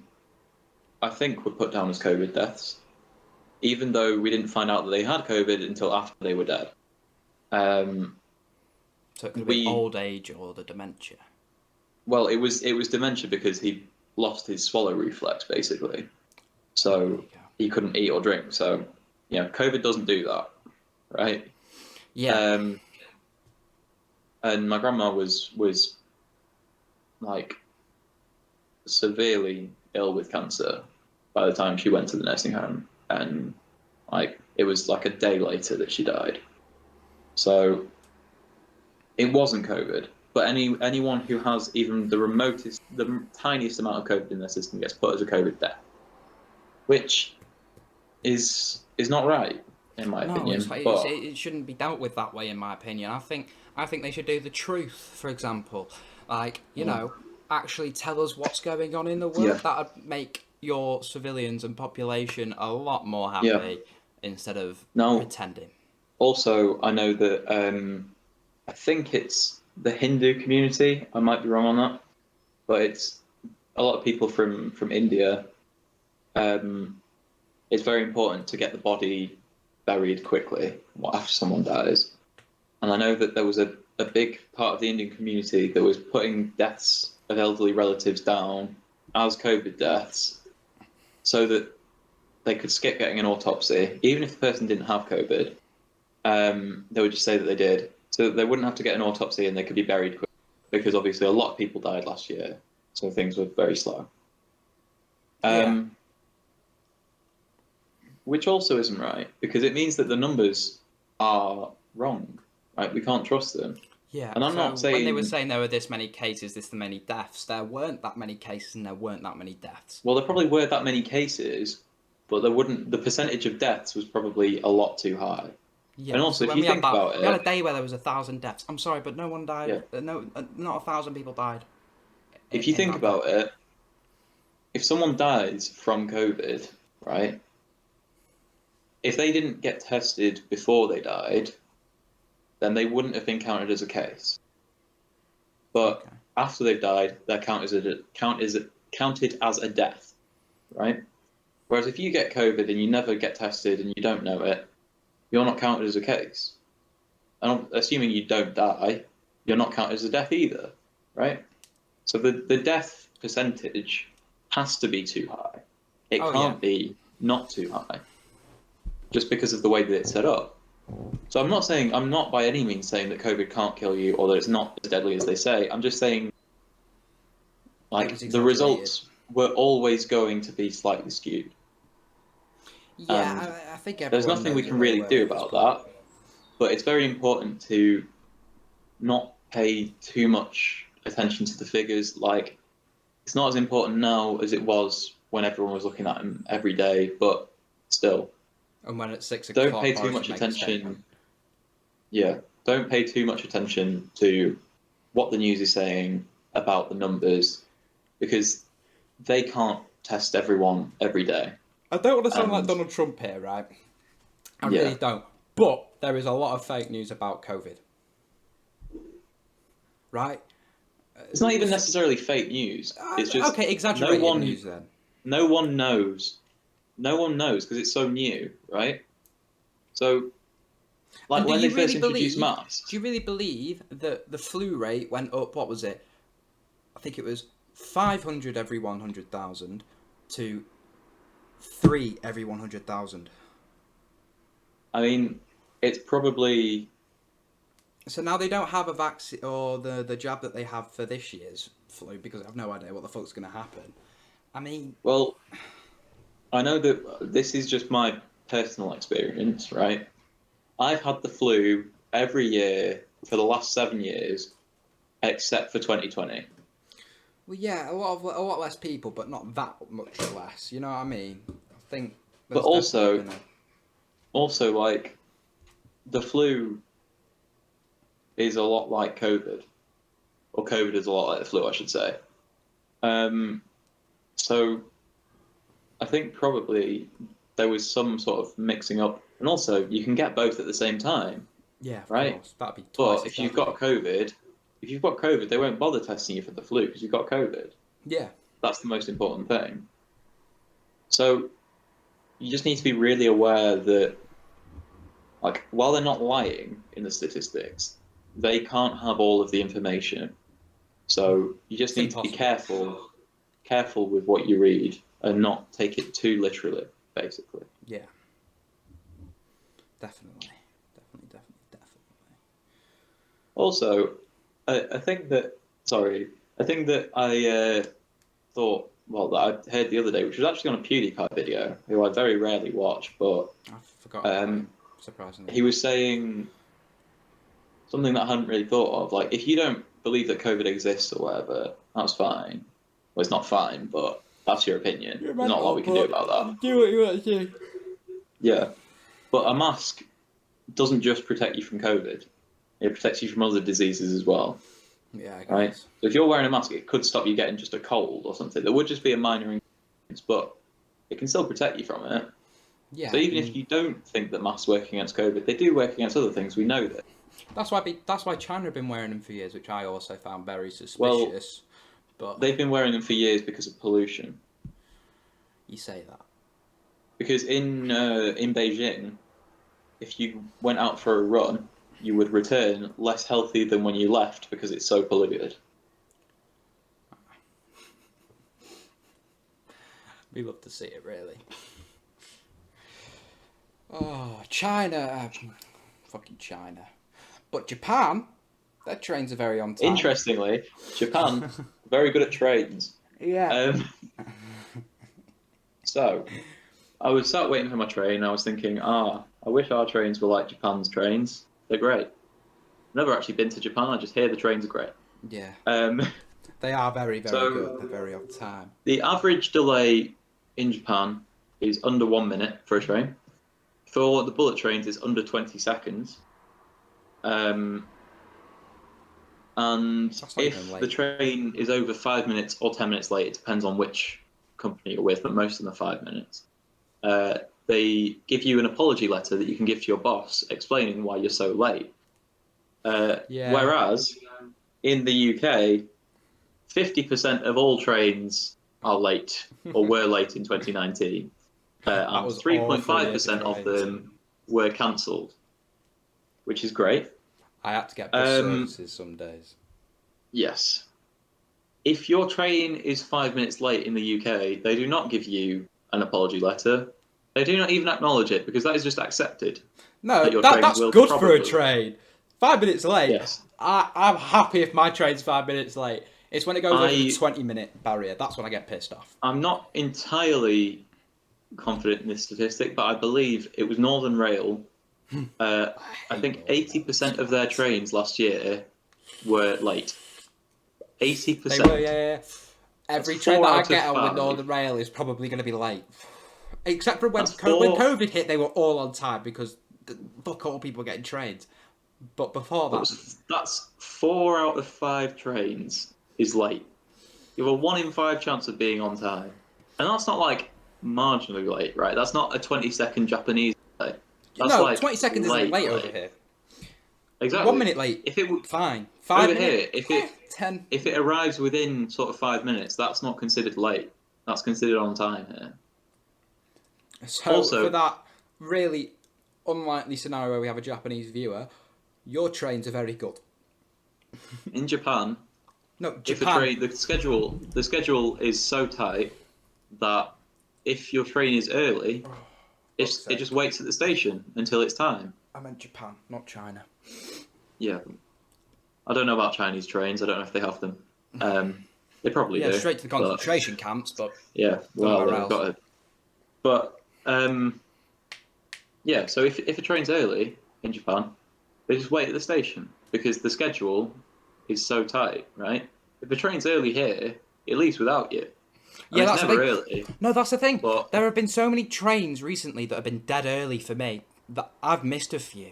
I think, were put down as COVID deaths, even though we didn't find out that they had COVID until after they were dead. Um, So it could have been we old age or the dementia. Well, it was dementia because he lost his swallow reflex basically, Oh, there so you go. he couldn't eat or drink. So, COVID doesn't do that, right? Yeah, Um, and my grandma was like severely ill with cancer by the time she went to the nursing home, and like it was like a day later that she died. So it wasn't COVID, but anyone who has even the tiniest amount of COVID in their system gets put as a COVID death, which is not right in my no, opinion. But it shouldn't be dealt with that way, in my opinion. I think they should do the truth, for example, like actually tell us what's going on in the yeah, world. That'd make your civilians and population a lot more yeah. happy instead of Now, pretending. also, I know that I think it's the Hindu community. I might be wrong on that, but it's a lot of people from India. Um, it's very important to get the body buried quickly after someone dies. And I know that there was a big part of the Indian community that was putting deaths of elderly relatives down as COVID deaths so that they could skip getting an autopsy, even if the person didn't have COVID. They would just say that they did, so that they wouldn't have to get an autopsy and they could be buried quickly, because obviously a lot of people died last year, so things were very slow. Yeah, Um, which also isn't right because it means that the numbers are wrong, right? We can't trust them. yeah. And I'm So not when they were saying, saying there were this many cases, this many deaths, there weren't that many cases and there weren't that many deaths. well, there probably were that many cases, but there wouldn't. The percentage of deaths was probably a lot too high. And Yeah, also, so if when you we had think that, about we had it, a day where there was 1,000 deaths. I'm sorry, but no one died. yeah, No, not 1,000 people died if you in think that day. about it, if someone dies from COVID, right? If they didn't get tested before they died, then they wouldn't have been counted as a case. But Okay. after they've died, they're counted as a death, right? Whereas if you get COVID and you never get tested and you don't know it, you're not counted as a case. And assuming you don't die, you're not counted as a death either, right? So the death percentage has to be too high. It Oh yeah. can't be not too high, just because of the way that it's set up. So I'm not by any means saying that COVID can't kill you or that it's not as deadly as they say. I'm just saying It like was the exaggerated. results were always going to be slightly skewed. And Yeah, I think there's everyone nothing we knows it can very really well do at this about point. that. But it's very important to not pay too much attention to the figures. Like, it's not as important now as it was when everyone was looking at them every day, but still, And when at six don't pay o'clock too Boris would much make a statement. attention. Yeah, don't pay too much attention to what the news is saying about the numbers because they can't test everyone every day. I don't want to sound like And Donald Trump here, right? I yeah, really don't. But there is a lot of fake news about COVID, right? it's not even necessarily fake news. It's just Okay, no exaggerated one, news then. no one knows. No one knows because it's so new, right? So, And like when they first introduced do masks, you really believe that the flu rate went up, what was it? I think it was 500 every 100,000 to 3 every 100,000. I mean, it's probably So now they don't have a vaccine or the jab that they have for this year's flu because I have no idea what the fuck's going to happen. I mean, well. I know that this is just my personal experience, right? I've had the flu every year for the last 7 years, except for 2020. well, yeah, a lot less people, but not that much less. You know what I mean? I think But there's definitely been a also like the flu is a lot like COVID, or COVID is a lot like the flu, I should say. Um, so I think probably there was some sort of mixing up, and also you can get both at the same time, yeah, of right? course. That'd be twice But as if you've deadly. got COVID, they won't bother testing you for the flu because you've got COVID. Yeah, That's the most important thing. So you just need to be really aware that, like, while they're not lying in the statistics, they can't have all of the information. So you just it's need to be impossible. careful with what you read and not take it too literally, basically. Yeah, definitely, definitely. Also, I think that, sorry, I think that I thought, well, that I heard the other day, which was actually on a PewDiePie video, who I very rarely watch, but I forgot about him. um, Surprisingly he enough. was saying something that I hadn't really thought of. Like, if you don't believe that COVID exists or whatever, that's fine. Well, it's not fine, but that's your opinion. You're There's not a lot mental, we can do but about that. do what you want to do. Yeah. But a mask doesn't just protect you from COVID, it protects you from other diseases as well, Yeah, I right? guess. So if you're wearing a mask, it could stop you getting just a cold or something. There would just be a minor inconvenience, but it can still protect you from it. So Yeah, even if and you don't think that masks work against COVID, they do work against other things. We know that. that's why China have been wearing them for years, which I also found very Well, suspicious. But they've been wearing them for years because of pollution. you say that. Because in Beijing, if you went out for a run, you would return less healthy than when you left because it's so polluted. We love to see it, really. Oh, China, fucking China. But Japan, their trains are very on time. Interestingly, Japan very good at trains. Yeah. Um, so I was sat waiting for my train. And I was thinking, I wish our trains were like Japan's trains. They're great. Never actually been to Japan. I just hear the trains are great. Yeah. Um, They are very, very good. They're so very on time. the average delay in Japan is under 1 minute for a train. For the bullet trains, it's under 20 seconds. Um, and That's not even if the late. train is over 5 minutes or 10 minutes late, it depends on which company you're with, but most of them are 5 minutes. Uh, they give you an apology letter that you can give to your boss explaining why you're so late. Yeah. Whereas in the UK, 50% of all trains are late or were late in 2019, That and was awful year for 3.5% of trains. them were cancelled, which is great. I had to get bus Um, services some days. yes. If your train is 5 minutes late in the UK, they do not give you an apology letter. They do not even acknowledge it because that is just accepted that No, your train that's will good for a probably. train. 5 minutes late. Yes. I'm happy if my train's 5 minutes late. It's when it goes over the I 20-minute barrier. That's when I get pissed off. I'm not entirely confident in this statistic, but I believe it was Northern Rail. I think 80% of their trains last year were late. 80%. They were, yeah. Every That's train four that I out of get on with five. Northern Rail is probably going to be late. Except for when, That's four. when COVID hit, they were all on time because fuck all people getting trains. But before that, That's 4 out of 5 trains is late. You have a 1 in 5 chance of being on time, and that's not like marginally late, right? That's not a 20-second Japanese delay. That's no, like 20 seconds isn't late over late. here. Exactly. 1 minute late, If it fine. over 5 minutes, here, 10. if it arrives within sort of 5 minutes, that's not considered late. That's considered on time here. So Also, for that really unlikely scenario where we have a Japanese viewer, your trains are very good. in Japan, No, if a Japan. train the schedule is so tight that if your train is early, it just waits at the station until it's time. I meant Japan, not China. Yeah, I don't know about Chinese trains. I don't know if they have them. They probably do. Straight to the concentration camps, but Yeah, well, nowhere they've else. got it. But yeah, so if a train's early in Japan, they just wait at the station because the schedule is so tight, right? If a train's early here, it leaves without you. Yeah, it's that's never the thing. early. No, that's the thing. But There have been so many trains recently that have been dead early for me that I've missed a few.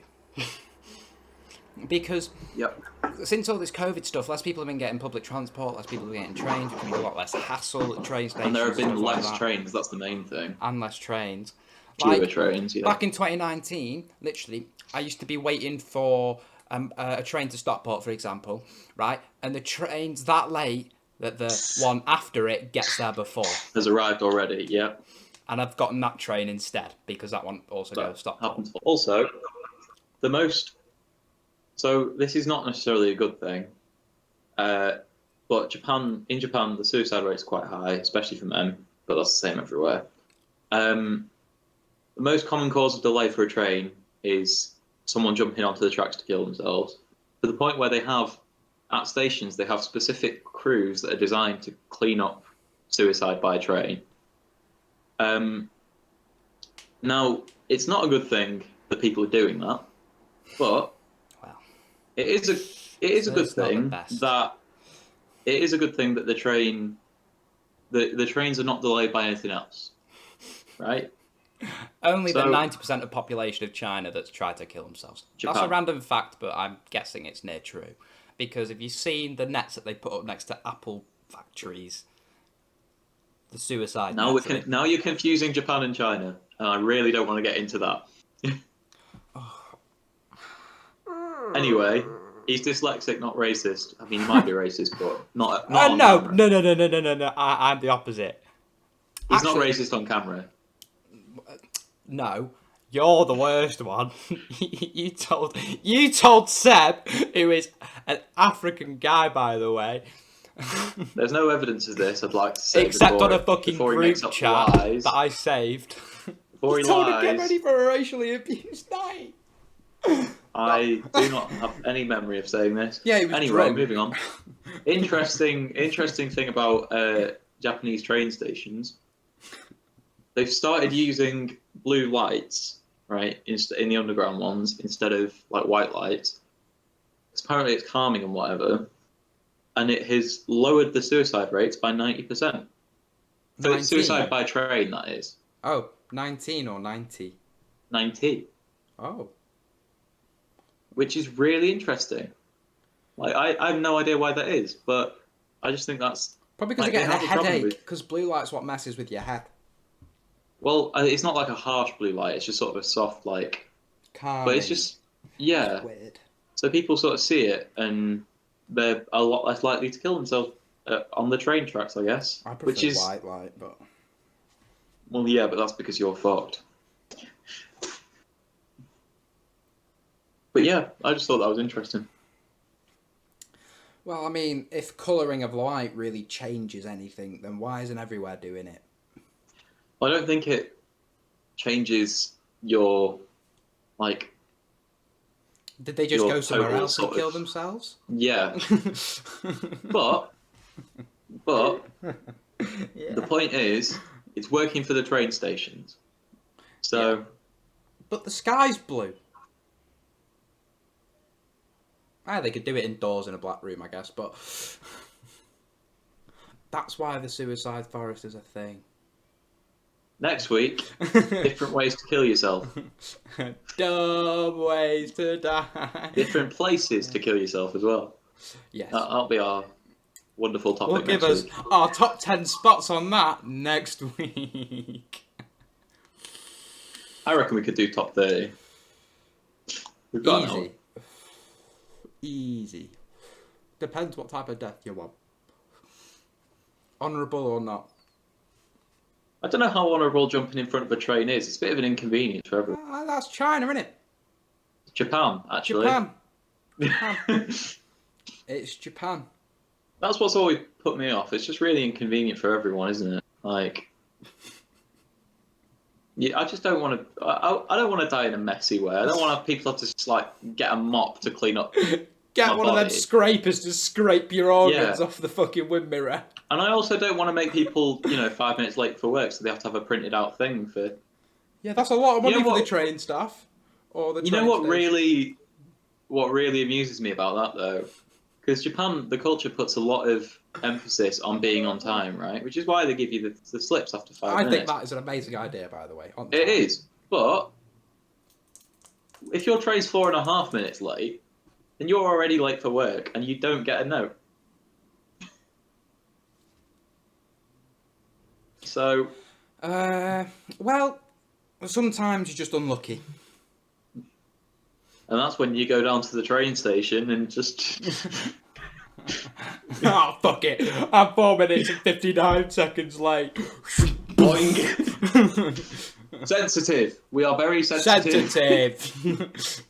Because yep, since all this COVID stuff, less people have been getting public transport, less people are getting trains, becoming a lot less hassle at train stations. and there have been stuff like less that. trains. That's the main thing. And less trains. Fewer trains. Yeah. Back in 2019, literally, I used to be waiting for a train to Stockport, for example, right? And the train's that late that the one after it gets there before. Has arrived already. Yeah. And I've gotten that train instead because that one also goes to Stockport. Happens. Also, the most. So this is not necessarily a good thing, but in Japan, the suicide rate is quite high, especially for men, but that's the same everywhere. The most common cause of delay for a train is someone jumping onto the tracks to kill themselves, to the point where at stations, they have specific crews that are designed to clean up suicide by train. Now, it's not a good thing that people are doing that, but it is a good thing that the trains are not delayed by anything else, right? Only the 90% of population of China that's tried to kill themselves. Japan. That's a random fact, but I'm guessing it's near true. Because if you've seen the nets that they put up next to Apple factories, the suicide now nets... now you're confusing Japan and China, and I really don't want to get into that. Anyway, he's dyslexic, not racist. I mean, he might be racist, but not on camera. No. I'm the opposite. He's not racist on camera. No, you're the worst one. you told Seb, who is an African guy, by the way. There's no evidence of this, I'd like to say. Except on a fucking group chat that I saved. Before he told lies, him get ready for a racially abused night. I do not have any memory of saying this. Yeah, he was anyway, drunk. Moving on. Interesting thing about Japanese train stations. They've started using blue lights, right, in the underground ones instead of like white lights. Apparently, it's calming and whatever, and it has lowered the suicide rates by 90%. Suicide by train, that is. Oh, 19 or 90? 90. Oh. Which is really interesting. Like, I have no idea why that is, but I just think that's... Probably because you're getting a headache, because blue light's what messes with your head. Well, it's not like a harsh blue light, it's just sort of a soft, like... Calming. But it's just... Yeah. It's weird. So people sort of see it, and they're a lot less likely to kill themselves on the train tracks, I guess. I prefer white light, but... Well, yeah, but that's because you're fucked. But yeah, I just thought that was interesting. Well, I mean, if colouring of light really changes anything, then why isn't everywhere doing it? Well, I don't think it changes your, like... Did they just go somewhere else and kill themselves? Yeah. But yeah. the point is It's working for the train stations. So, Yeah. But the sky's blue. They could do it indoors in a black room, I guess, but that's why the suicide forest is a thing. next week, different ways to kill yourself. Dumb ways to die. Different places to kill yourself as well. Yes. That'll be our wonderful topic We'll give next us week. our top 10 spots on that next week. I reckon we could do top 30. We've got an hour. Easy. Depends what type of death you want. Honourable or not. I don't know how honourable jumping in front of a train is. It's a bit of an inconvenience for everyone. That's China, isn't it? Japan, actually. Japan. It's Japan. That's what's always put me off. It's just really inconvenient for everyone, isn't it? Like, yeah, I just don't want to. I don't want to die in a messy way. I don't want to have people have to just like get a mop to clean up. Get one of them scrapers to scrape your organs off the fucking wind mirror. And I also don't want to make people, 5 minutes late for work, so they have to have a printed out thing for. Yeah, that's a lot of money for the train staff. Or the. You know what really amuses me about that though, because Japan, the culture puts a lot of emphasis on being on time, right? Which is why they give you the slips after 5 minutes. I think that is an amazing idea, by the way. It is, but if your train's 4.5 minutes late, then you're already late for work, and you don't get a note. So, well, sometimes you're just unlucky. And that's when you go down to the train station and just. Oh, fuck it. I'm 4 minutes and 59 seconds late. Boing. Sensitive. We are very sensitive.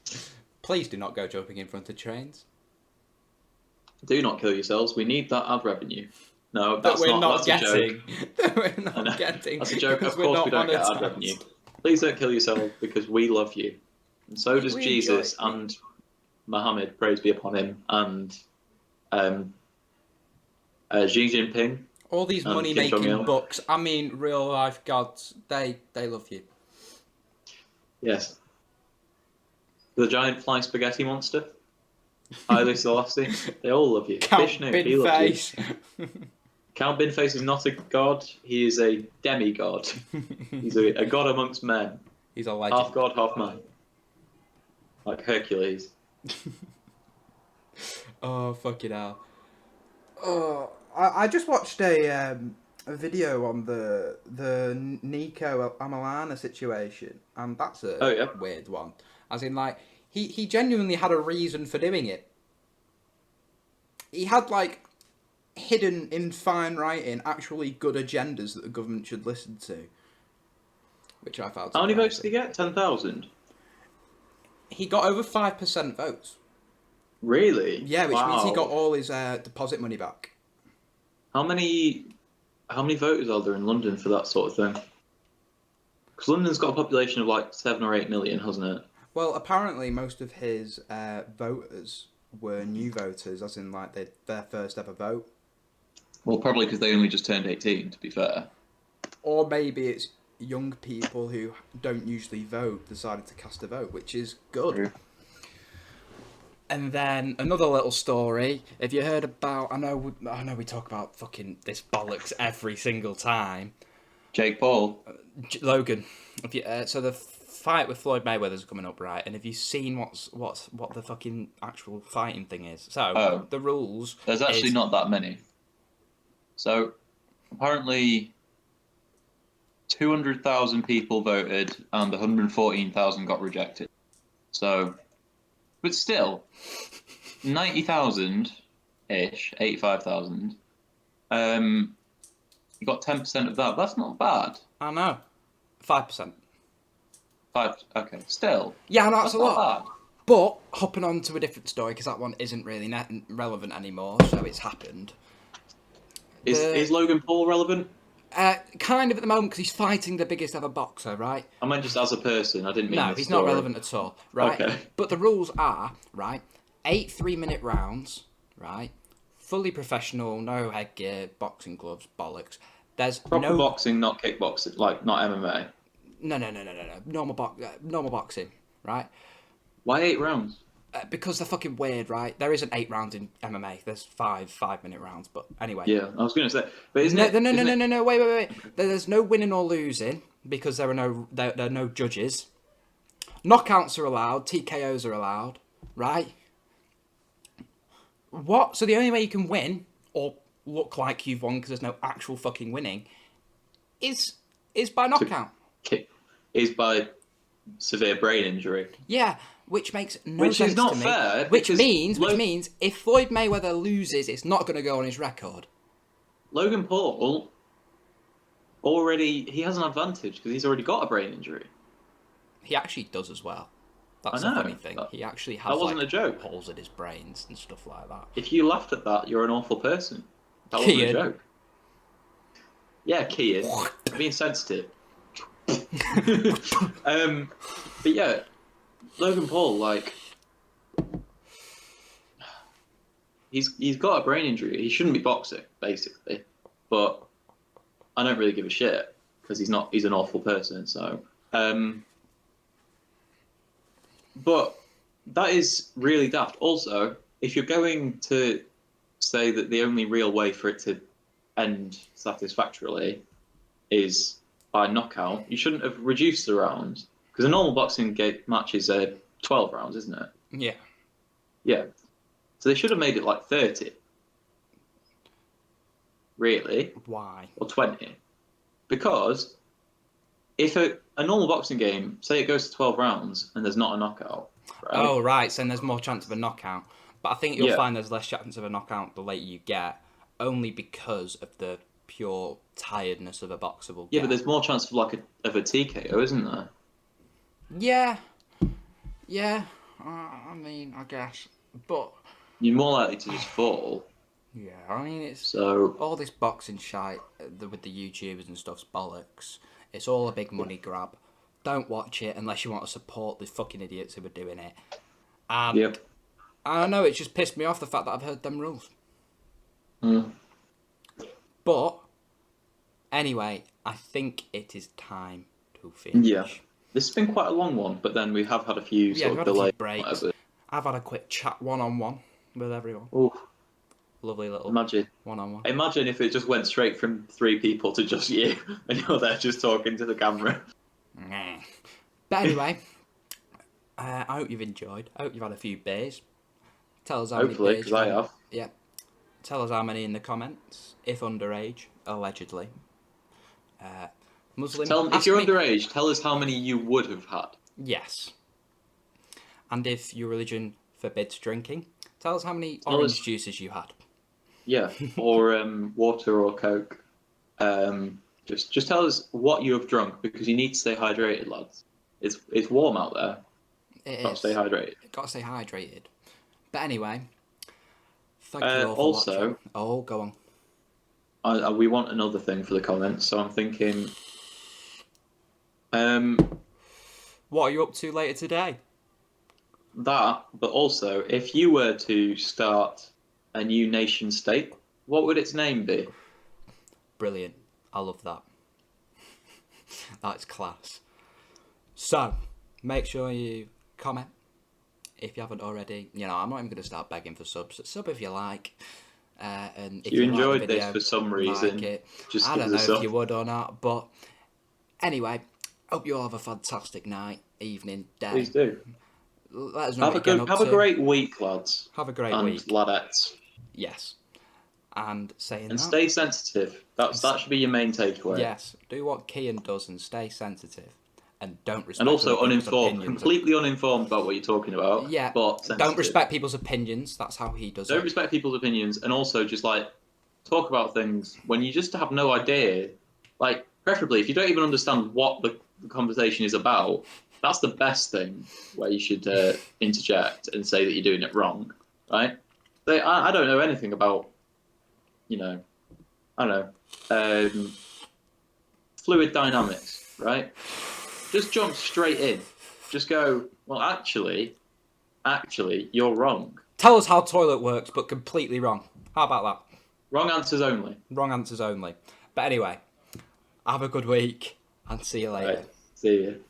Please do not go jumping in front of trains. Do not kill yourselves. We need that ad revenue. No, that's we're not getting. a joke. That we're not getting. That's a joke. Of course we don't get ad revenue. Please don't kill yourself because we love you. And so does Jesus and Muhammad, praise be upon him, and Xi Jinping. All these money-making books. I mean, real-life gods. They love you. Yes. The giant flying spaghetti monster. Haile Selassie. They all love you. Count Vishnu, he loves you. Count Binface is not a god. He is a demigod. He's a god amongst men. He's a legend. Half god, half man. Like Hercules. Oh, fucking hell. Oh, I just watched a video on the Nico Amalana situation, and that's a weird one. As in, like, he genuinely had a reason for doing it. He had, like, hidden in fine writing actually good agendas that the government should listen to. Which I found surprising. How many votes did he get? 10,000? He got over 5% votes. Really? Yeah, which means he got all his deposit money back. How many voters are there in London for that sort of thing? Because London's got a population of like 7 or 8 million, hasn't it? Well, apparently most of his voters were new voters, as in like their first ever vote. Well, probably because they only just turned 18, to be fair. Or maybe it's young people who don't usually vote decided to cast a vote, which is good. True. And then another little story. Have you heard about? I know we talk about fucking this bollocks every single time. Jake Paul. Logan. So the fight with Floyd Mayweather is coming up, right? And have you seen what the fucking actual fighting thing is? So the rules. There's actually not that many. So apparently 200,000 people voted and 114,000 got rejected. So, but still, 90,000-ish, 85,000. You got 10% of that. That's not bad. I know. 5%. 5. Okay, still. Yeah, I know, that's a lot. Bad. But hopping on to a different story because that one isn't really relevant anymore. So it's happened. Is Logan Paul relevant? Kind of at the moment because he's fighting the biggest ever boxer, right? I meant just as a person. I didn't mean. No, he's not relevant at all, right? Okay. But the rules are right. 8 3-minute rounds, right? Fully professional, no headgear, boxing gloves, bollocks. There's Proper no boxing, not kickboxing, like not MMA. no. Normal boxing, right? Why 8 rounds? Because they're fucking weird, right? There isn't 8 rounds in MMA. There's 5 5-minute rounds. But anyway, Yeah, I was going to say, but isn't no, it? no, no, Isn't no, it? no, no. Wait. There's no winning or losing because there are no judges. Knockouts are allowed. TKOs are allowed, right? What? So the only way you can win or look like you've won because there's no actual fucking winning is by To knockout. kick is by severe brain injury, Yeah, which makes no which is sense to not me. fair Which because means if Floyd Mayweather loses, it's not going to go on his record. Logan Paul he has an advantage because he's already got a brain injury. He actually does as well. I That's the funny know thing. that, He actually that has wasn't like a joke. holes in his brains and stuff like that. If you laughed at that, you're an awful person. That wasn't a Kian. joke. Yeah, Kian, being sensitive. But yeah, Logan Paul, like, he's got a brain injury. He shouldn't be boxing, basically. But I don't really give a shit because he's an awful person. So, but that is really daft. Also, if you're going to say that the only real way for it to end satisfactorily is by knockout, you shouldn't have reduced the rounds because a normal boxing match is 12 rounds, isn't it? Yeah. Yeah. So they should have made it like 30. Really? Why? Or 20. Because if a normal boxing game, say it goes to 12 rounds and there's not a knockout, right? Oh, right. So then there's more chance of a knockout. But I think you'll Yeah. find there's less chance of a knockout the later you get, only because of the pure tiredness of a boxer will Yeah, get. but there's more chance of a TKO, isn't there? Yeah. I mean, I guess, but You're more likely to just fall. yeah, I mean, it's So all this boxing shite with the YouTubers and stuff's bollocks. It's all a big money grab. Don't watch it unless you want to support the fucking idiots who are doing it. And yep. I don't know, it just pissed me off the fact that I've heard them rules. Mm. But anyway, I think it is time to finish. Yeah. This has been quite a long one, but then we have had a few Yeah, we've sort of had a few delays. breaks. Whatever. I've had a quick chat one-on-one with everyone. Oh, Lovely little imagine. one-on-one. Imagine if it just went straight from 3 people to just you, and you're there just talking to the camera. But anyway, I hope you've enjoyed. I hope you've had a few beers. Tell us how Hopefully, many beers because I you've had. have. Yeah. Tell us how many in the comments, if underage, allegedly. Muslim. If ask you're me- underage, tell us how many you would have had. Yes. And if your religion forbids drinking, tell us how many Tell orange us- juices you had. Yeah, or water or Coke. Just tell us what you have drunk because you need to stay hydrated, lads. It's warm out there. It Got to is. stay hydrated. Got to stay hydrated. But anyway, thank you all for Also, watching. Oh, go on. we want another thing for the comments, so I'm thinking. What are you up to later today? That, but also, if you were to start a new nation state, what would its name be? Brilliant. I love that. That's class. So, make sure you comment if you haven't already. You know, I'm not even going to start begging for subs. Sub if you like. And if You like enjoyed the this video, for some reason, like it. just I give don't know us a if sub. you would or not, but anyway, hope you all have a fantastic night, evening, day. Please do. Let us know Have what you're getting up have a to. great week, lads. Have a great and week. ladettes. Yes. And saying And that, stay sensitive. That should be your main takeaway. yes, do what Kian does and stay sensitive. And don't respect And also other people's uninformed, opinions. completely uninformed about what you're talking about. Yeah, But sensitive. don't respect people's opinions. That's how he does Don't it. respect people's opinions, and also just like talk about things when you just have no idea. Like, preferably if you don't even understand what the conversation is about, that's the best thing where you should interject and say that you're doing it wrong, right? I don't know anything about, I don't know, fluid dynamics, right? Just jump straight in. Just go, well, actually, you're wrong. Tell us how toilet works, but completely wrong. How about that? Wrong answers only. Wrong answers only. But anyway, Have a good week and see you later. Right. See you.